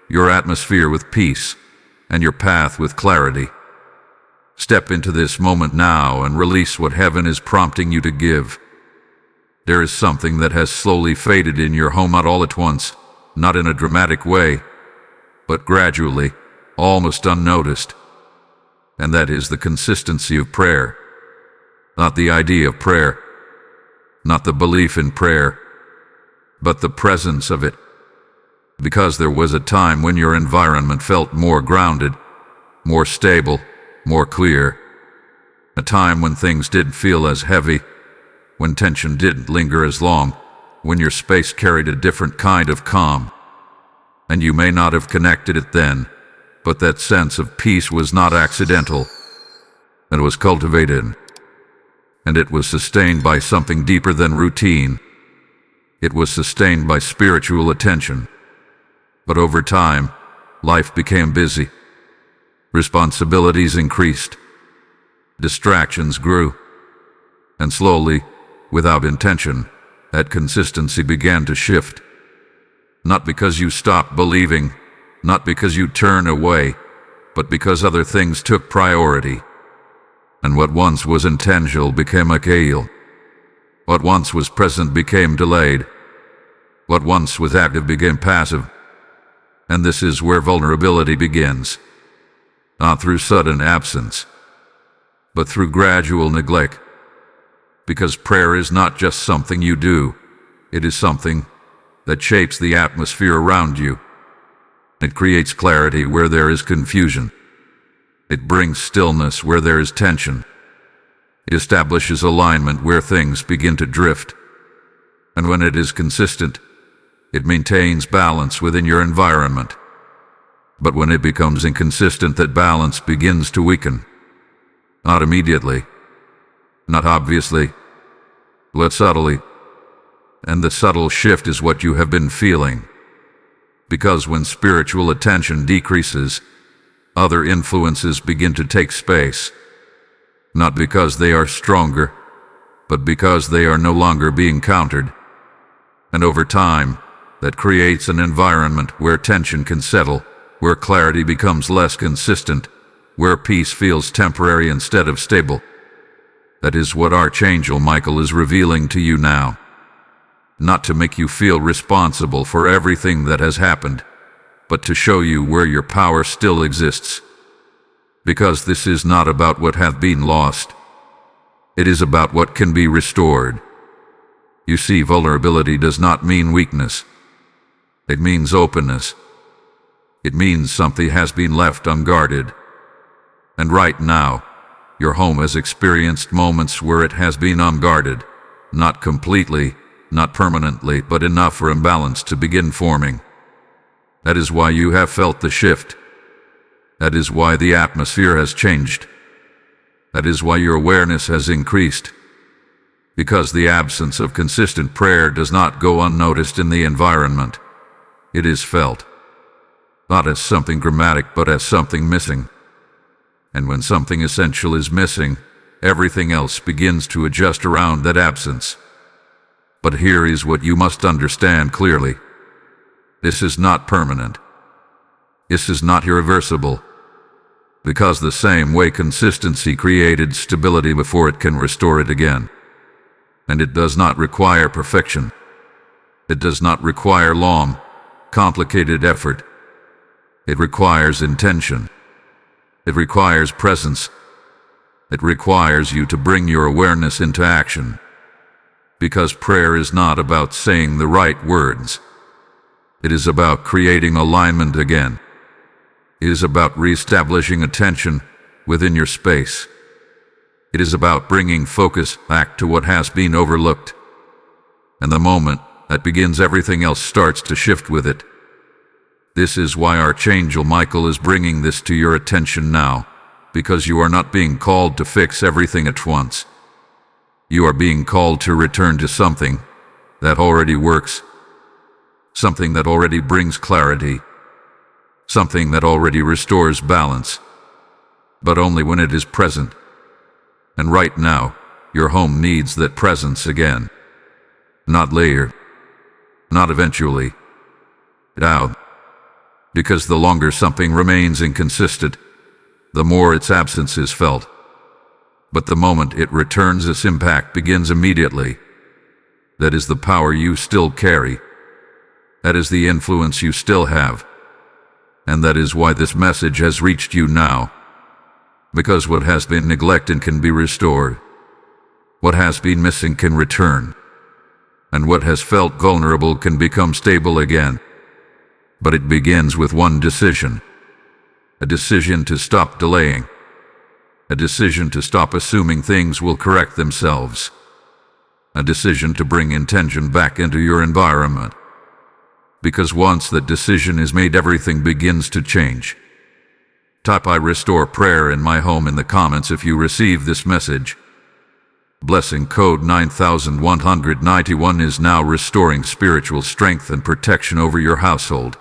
Speaker 1: your atmosphere with peace, and your path with clarity. Step into this moment now and release what heaven is prompting you to give. There is something that has slowly faded in your home, not all at once, not in a dramatic way, but gradually, almost unnoticed. And that is the consistency of prayer. Not the idea of prayer, not the belief in prayer, but the presence of it. Because there was a time when your environment felt more grounded, more stable, more clear. A time when things didn't feel as heavy, when tension didn't linger as long, when your space carried a different kind of calm. And you may not have connected it then, but that sense of peace was not accidental. It was cultivated, and it was sustained by something deeper than routine. It was sustained by spiritual attention. But over time, life became busy. Responsibilities increased. Distractions grew. And slowly, without intention, that consistency began to shift. Not because you stopped believing, not because you turned away, but because other things took priority. And what once was intangible became achieve. What once was present became delayed. What once was active became passive. And this is where vulnerability begins. Not through sudden absence, but through gradual neglect. Because prayer is not just something you do, it is something that shapes the atmosphere around you. It creates clarity where there is confusion. It brings stillness where there is tension. It establishes alignment where things begin to drift. And when it is consistent, it maintains balance within your environment. But when it becomes inconsistent, that balance begins to weaken. Not immediately, not obviously, but subtly. And the subtle shift is what you have been feeling. Because when spiritual attention decreases, other influences begin to take space. Not because they are stronger, but because they are no longer being countered. And over time, that creates an environment where tension can settle, where clarity becomes less consistent, where peace feels temporary instead of stable. That is what Archangel Michael is revealing to you now. Not to make you feel responsible for everything that has happened, but to show you where your power still exists. Because this is not about what hath been lost. It is about what can be restored. You see, vulnerability does not mean weakness. It means openness. It means something has been left unguarded. And right now, your home has experienced moments where it has been unguarded, not completely, not permanently, but enough for imbalance to begin forming. That is why you have felt the shift. That is why the atmosphere has changed. That is why your awareness has increased. Because the absence of consistent prayer does not go unnoticed in the environment. It is felt. Not as something dramatic, but as something missing. And when something essential is missing, everything else begins to adjust around that absence. But here is what you must understand clearly. This is not permanent. This is not irreversible. Because the same way consistency created stability before it can restore it again. And it does not require perfection. It does not require long, complicated effort. It requires intention. It requires presence. It requires you to bring your awareness into action. Because prayer is not about saying the right words. It is about creating alignment again. It is about reestablishing attention within your space. It is about bringing focus back to what has been overlooked. And the moment that begins, everything else starts to shift with it. This is why Archangel Michael is bringing this to your attention now, because you are not being called to fix everything at once. You are being called to return to something that already works, something that already brings clarity, something that already restores balance, but only when it is present. And right now, your home needs that presence again. Not later, not eventually, now. Because the longer something remains inconsistent, the more its absence is felt. But the moment it returns, its impact begins immediately. That is the power you still carry. That is the influence you still have. And that is why this message has reached you now. Because what has been neglected can be restored. What has been missing can return. and what has felt vulnerable can become stable again. But it begins with one decision. A decision to stop delaying. A decision to stop assuming things will correct themselves. A decision to bring intention back into your environment. Because once that decision is made, everything begins to change. Type "I restore prayer in my home" in the comments if you receive this message. Blessing code 9191 is now restoring spiritual strength and protection over your household.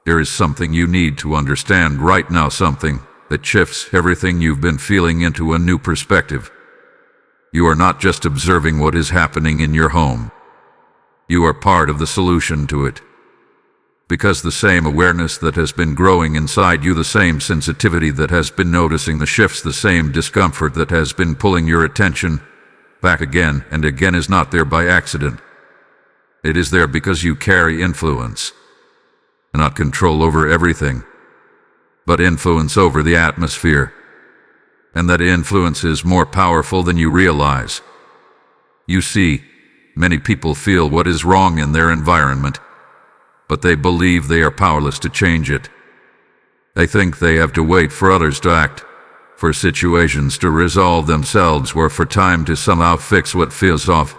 Speaker 1: There is something you need to understand right now, something that shifts everything you've been feeling into a new perspective. You are not just observing what is happening in your home. You are part of the solution to it. Because the same awareness that has been growing inside you, the same sensitivity that has been noticing the shifts, the same discomfort that has been pulling your attention back again and again is not there by accident. It is there because you carry influence. Not control over everything, but influence over the atmosphere. And that influence is more powerful than you realize. You see, many people feel what is wrong in their environment, but they believe they are powerless to change it. They think they have to wait for others to act, for situations to resolve themselves, or for time to somehow fix what feels off.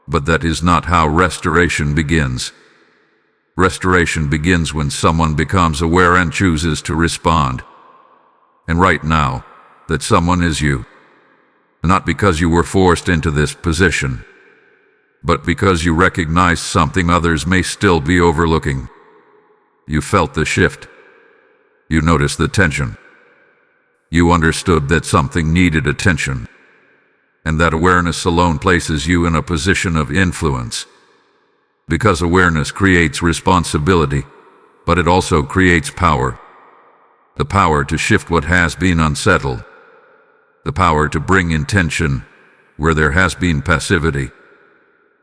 Speaker 1: But that is not how restoration begins. Restoration begins when someone becomes aware and chooses to respond. And right now, that someone is you. Not because you were forced into this position, but because you recognize something others may still be overlooking. You felt the shift. You noticed the tension. You understood that something needed attention. And that awareness alone places you in a position of influence. Because awareness creates responsibility, but it also creates power. The power to shift what has been unsettled. The power to bring intention where there has been passivity.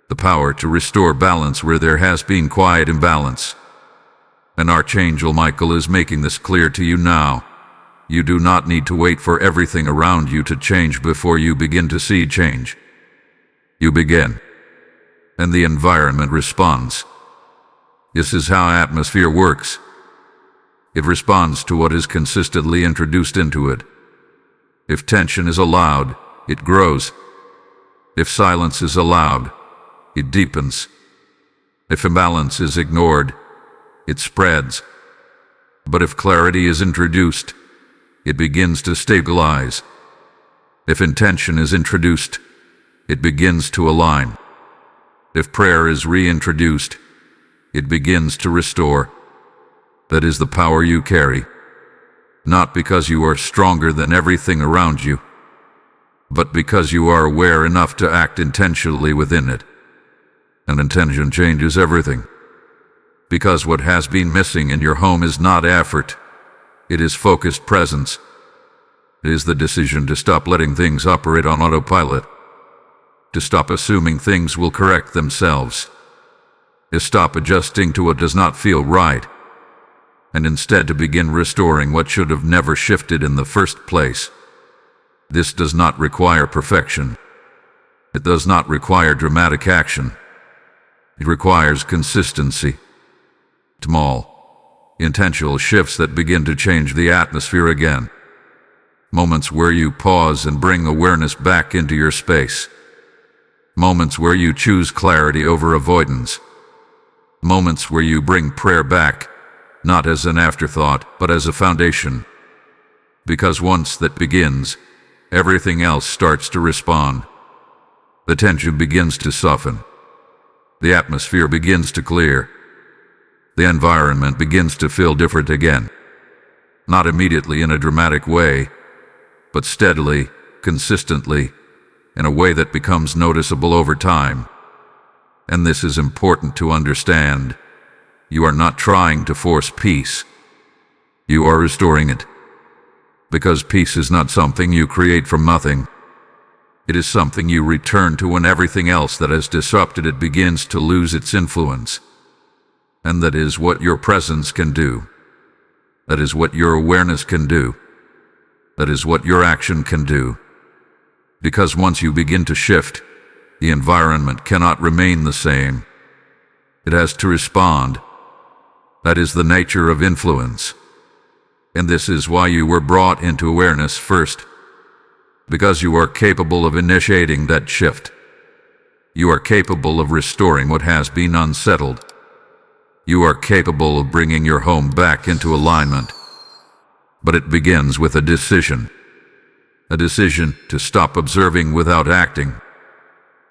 Speaker 1: The power to restore balance where there has been quiet imbalance. And Archangel Michael is making this clear to you now. You do not need to wait for everything around you to change before you begin to see change. You begin. And the environment responds. This is how atmosphere works. It responds to what is consistently introduced into it. If tension is allowed, it grows. If silence is allowed, it deepens. If imbalance is ignored, it spreads. But if clarity is introduced, it begins to stabilize. If intention is introduced, it begins to align. If prayer is reintroduced, it begins to restore. That is the power you carry. Not because you are stronger than everything around you, but because you are aware enough to act intentionally within it. And intention changes everything. Because what has been missing in your home is not effort. It is focused presence. It is the decision to stop letting things operate on autopilot. To stop assuming things will correct themselves. To stop adjusting to what does not feel right. And instead to begin restoring what should have never shifted in the first place. This does not require perfection. It does not require dramatic action. It requires consistency. Small, intentional shifts that begin to change the atmosphere again. Moments where you pause and bring awareness back into your space. Moments where you choose clarity over avoidance. Moments where you bring prayer back, not as an afterthought, but as a foundation. Because once that begins, everything else starts to respond. The tension begins to soften. The atmosphere begins to clear. The environment begins to feel different again. Not immediately in a dramatic way, but steadily, consistently, in a way that becomes noticeable over time. And this is important to understand. You are not trying to force peace. You are restoring it. Because peace is not something you create from nothing. It is something you return to when everything else that has disrupted it begins to lose its influence. And that is what your presence can do. That is what your awareness can do. That is what your action can do. Because once you begin to shift, the environment cannot remain the same. It has to respond. That is the nature of influence. And this is why you were brought into awareness first, because you are capable of initiating that shift. You are capable of restoring what has been unsettled. You are capable of bringing your home back into alignment. But it begins with a decision. A decision to stop observing without acting.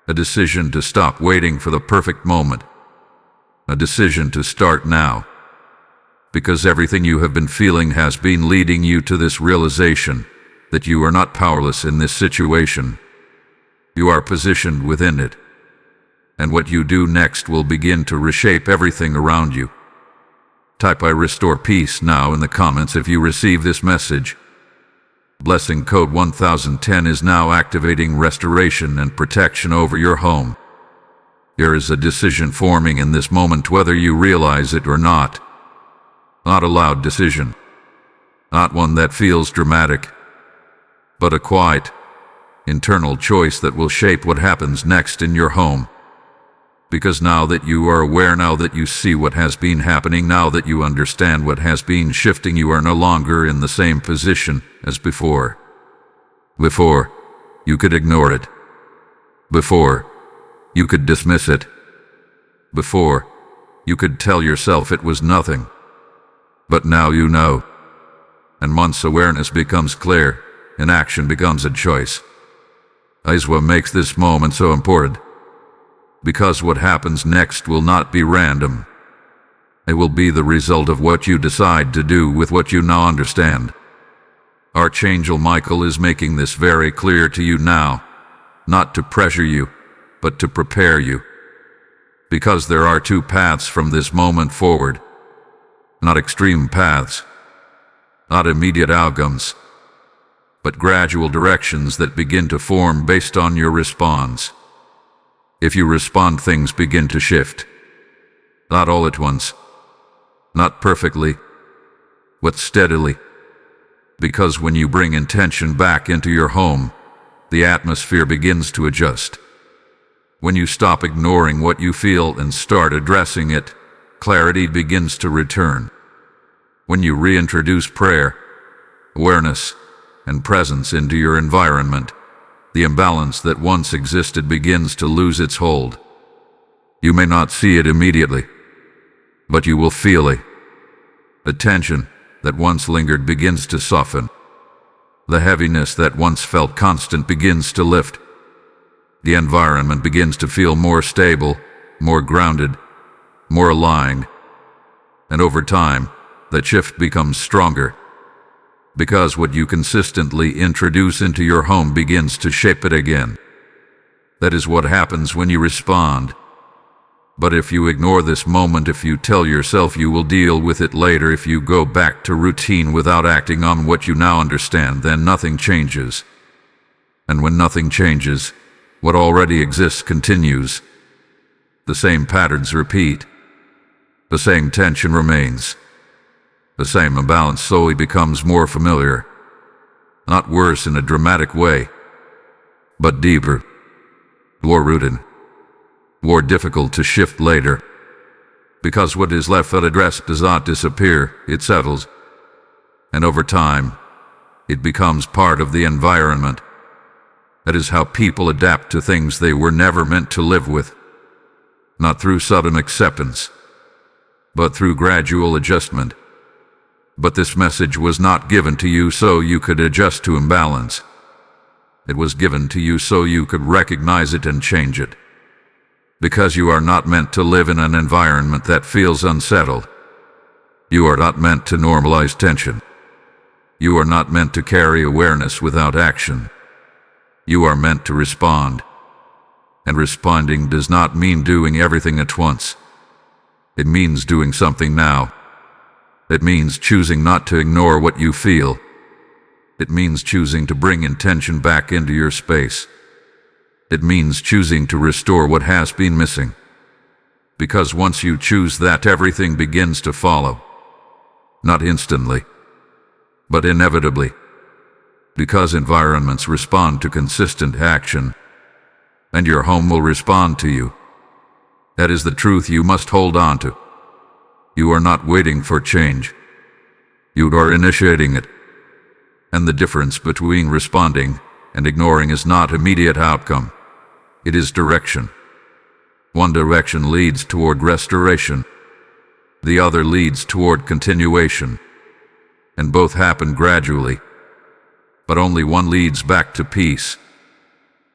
Speaker 1: A decision to stop waiting for the perfect moment. A decision to start now. Because everything you have been feeling has been leading you to this realization that you are not powerless in this situation. You are positioned within it. And what you do next will begin to reshape everything around you. Type "I restore peace" now in the comments if you receive this message. Blessing code 1010 is now activating restoration and protection over your home. There is a decision forming in this moment whether you realize it or not. Not a loud decision. Not one that feels dramatic. But a quiet, internal choice that will shape what happens next in your home. Because now that you are aware, now that you see what has been happening, now that you understand what has been shifting, you are no longer in the same position as before. Before, you could ignore it. Before, you could dismiss it. Before, you could tell yourself it was nothing. But now you know. And once awareness becomes clear, and action becomes a choice. That is what makes this moment so important. Because what happens next will not be random. It will be the result of what you decide to do with what you now understand. Archangel Michael is making this very clear to you now, not to pressure you, but to prepare you. Because there are two paths from this moment forward. Not extreme paths, not immediate outcomes, but gradual directions that begin to form based on your response. If you respond, things begin to shift. Not all at once, not perfectly, but steadily. Because when you bring intention back into your home, the atmosphere begins to adjust. When you stop ignoring what you feel and start addressing it, clarity begins to return. When you reintroduce prayer, awareness, and presence into your environment, the imbalance that once existed begins to lose its hold. You may not see it immediately, but you will feel it. The tension that once lingered begins to soften. The heaviness that once felt constant begins to lift. The environment begins to feel more stable, more grounded, more aligned. And over time, that shift becomes stronger. Because what you consistently introduce into your home begins to shape it again. That is what happens when you respond. But if you ignore this moment, if you tell yourself you will deal with it later, if you go back to routine without acting on what you now understand, then nothing changes. And when nothing changes, what already exists continues. The same patterns repeat. The same tension remains. The same imbalance slowly becomes more familiar. Not worse in a dramatic way, but deeper, more rooted, more difficult to shift later. Because what is left unaddressed does not disappear, it settles. And over time, it becomes part of the environment. That is how people adapt to things they were never meant to live with. Not through sudden acceptance, but through gradual adjustment. But this message was not given to you so you could adjust to imbalance. It was given to you so you could recognize it and change it. Because you are not meant to live in an environment that feels unsettled. You are not meant to normalize tension. You are not meant to carry awareness without action. You are meant to respond. And responding does not mean doing everything at once. It means doing something now. It means choosing not to ignore what you feel. It means choosing to bring intention back into your space. It means choosing to restore what has been missing. Because once you choose that, everything begins to follow. Not instantly, but inevitably. Because environments respond to consistent action. and your home will respond to you. That is the truth you must hold on to. You are not waiting for change. You are initiating it. And the difference between responding and ignoring is not immediate outcome. It is direction. One direction leads toward restoration. The other leads toward continuation. And both happen gradually. But only one leads back to peace.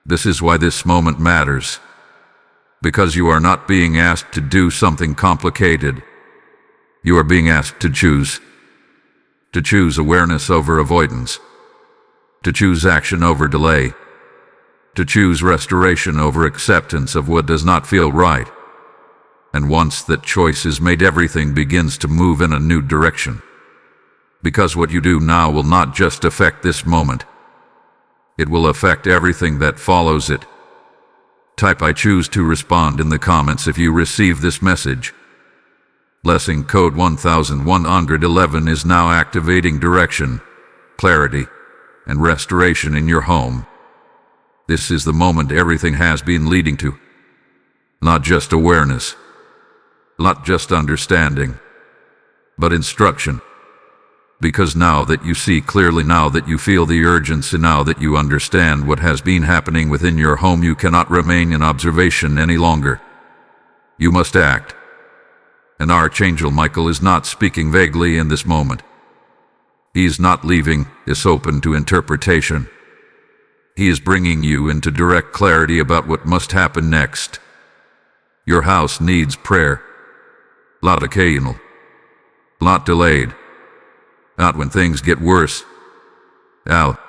Speaker 1: This is why this moment matters. Because you are not being asked to do something complicated. You are being asked to choose. To choose awareness over avoidance. To choose action over delay. To choose restoration over acceptance of what does not feel right. And once that choice is made, everything begins to move in a new direction. Because what you do now will not just affect this moment. It will affect everything that follows it. Type "I choose to respond" in the comments if you receive this message. Blessing code 1111 is now activating direction, clarity, and restoration in your home. This is the moment everything has been leading to. Not just awareness, not just understanding, but instruction. Because now that you see clearly, now that you feel the urgency, now that you understand what has been happening within your home, you cannot remain in observation any longer. You must act. And Archangel Michael is not speaking vaguely in this moment. He is not leaving this open to interpretation. He is bringing you into direct clarity about what must happen next. Your house needs prayer. Not occasional. Not delayed. Not when things get worse. Out.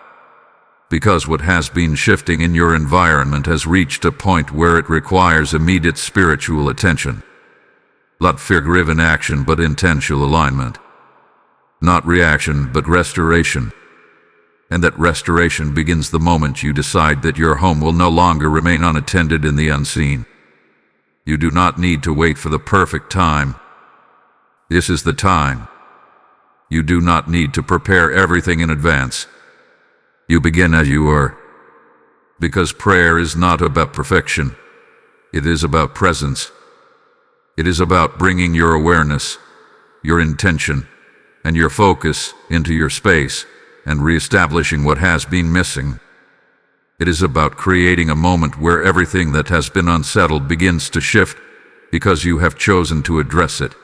Speaker 1: Because what has been shifting in your environment has reached a point where it requires immediate spiritual attention. Not fear-driven action, but intentional alignment. Not reaction, but restoration. And that restoration begins the moment you decide that your home will no longer remain unattended in the unseen. You do not need to wait for the perfect time. This is the time. You do not need to prepare everything in advance. You begin as you are. Because prayer is not about perfection. It is about presence. It is about bringing your awareness, your intention, and your focus into your space and reestablishing what has been missing. It is about creating a moment where everything that has been unsettled begins to shift because you have chosen to address it.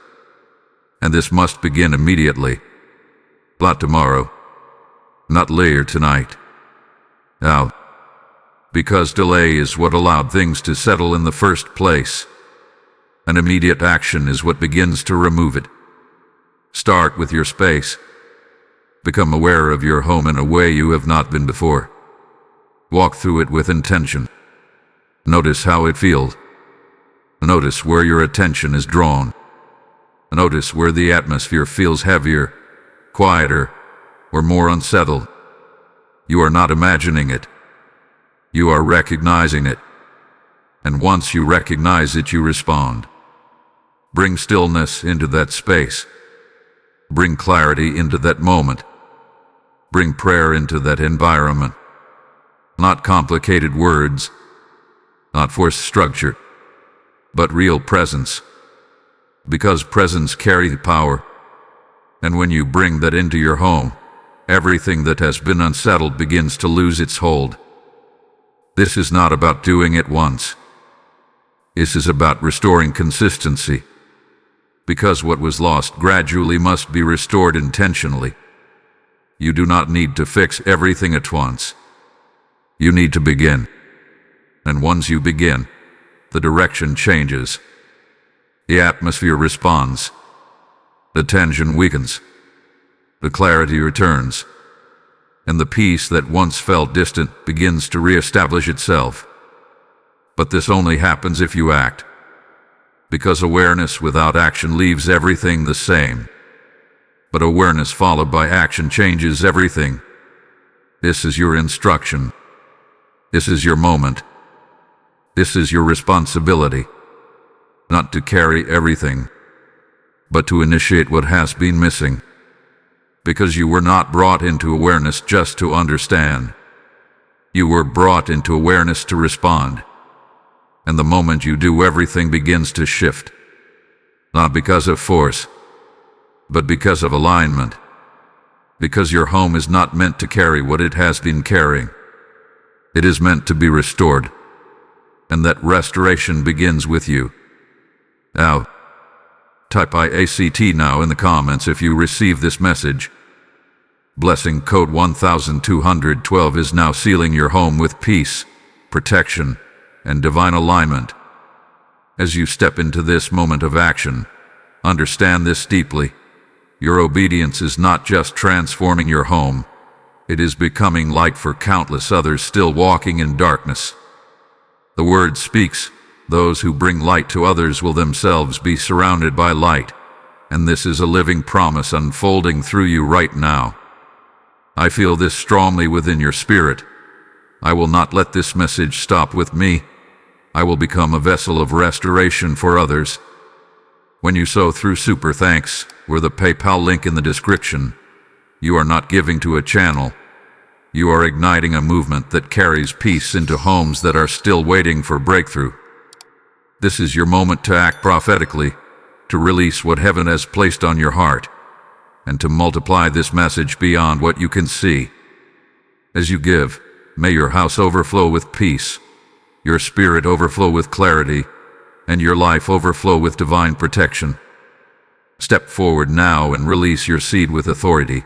Speaker 1: And this must begin immediately. Not tomorrow. Not later tonight. Now. Because delay is what allowed things to settle in the first place. And immediate action is what begins to remove it. Start with your space. Become aware of your home in a way you have not been before. Walk through it with intention. Notice how it feels. Notice where your attention is drawn. Notice where the atmosphere feels heavier, quieter, or more unsettled. You are not imagining it. You are recognizing it. And once you recognize it, you respond. Bring stillness into that space. Bring clarity into that moment. Bring prayer into that environment. Not complicated words, not forced structure, but real presence. Because presence carries power. And when you bring that into your home, everything that has been unsettled begins to lose its hold. This is not about doing it once. This is about restoring consistency. Because what was lost gradually must be restored intentionally. You do not need to fix everything at once. You need to begin. And once you begin, the direction changes. The atmosphere responds. The tension weakens. The clarity returns. And the peace that once felt distant begins to reestablish itself. But this only happens if you act. Because awareness without action leaves everything the same. But awareness followed by action changes everything. This is your instruction. This is your moment. This is your responsibility. Not to carry everything, but to initiate what has been missing. Because you were not brought into awareness just to understand. You were brought into awareness to respond. And the moment you do, everything begins to shift. Not because of force, but because of alignment. Because your home is not meant to carry what it has been carrying. It is meant to be restored. And that restoration begins with you. Now, type IACT now in the comments if you receive this message. Blessing code 1212 is now sealing your home with peace, protection, and divine alignment. As you step into this moment of action, understand this deeply. Your obedience is not just transforming your home, it is becoming light for countless others still walking in darkness. The word speaks, those who bring light to others will themselves be surrounded by light, and this is a living promise unfolding through you right now. I feel this strongly within your spirit. I will not let this message stop with me. I will become a vessel of restoration for others. When you sow through Super Thanks, or the PayPal link in the description, you are not giving to a channel. You are igniting a movement that carries peace into homes that are still waiting for breakthrough. This is your moment to act prophetically, to release what heaven has placed on your heart, and to multiply this message beyond what you can see. As you give, may your house overflow with peace, your spirit overflow with clarity, and your life overflow with divine protection. Step forward now and release your seed with authority.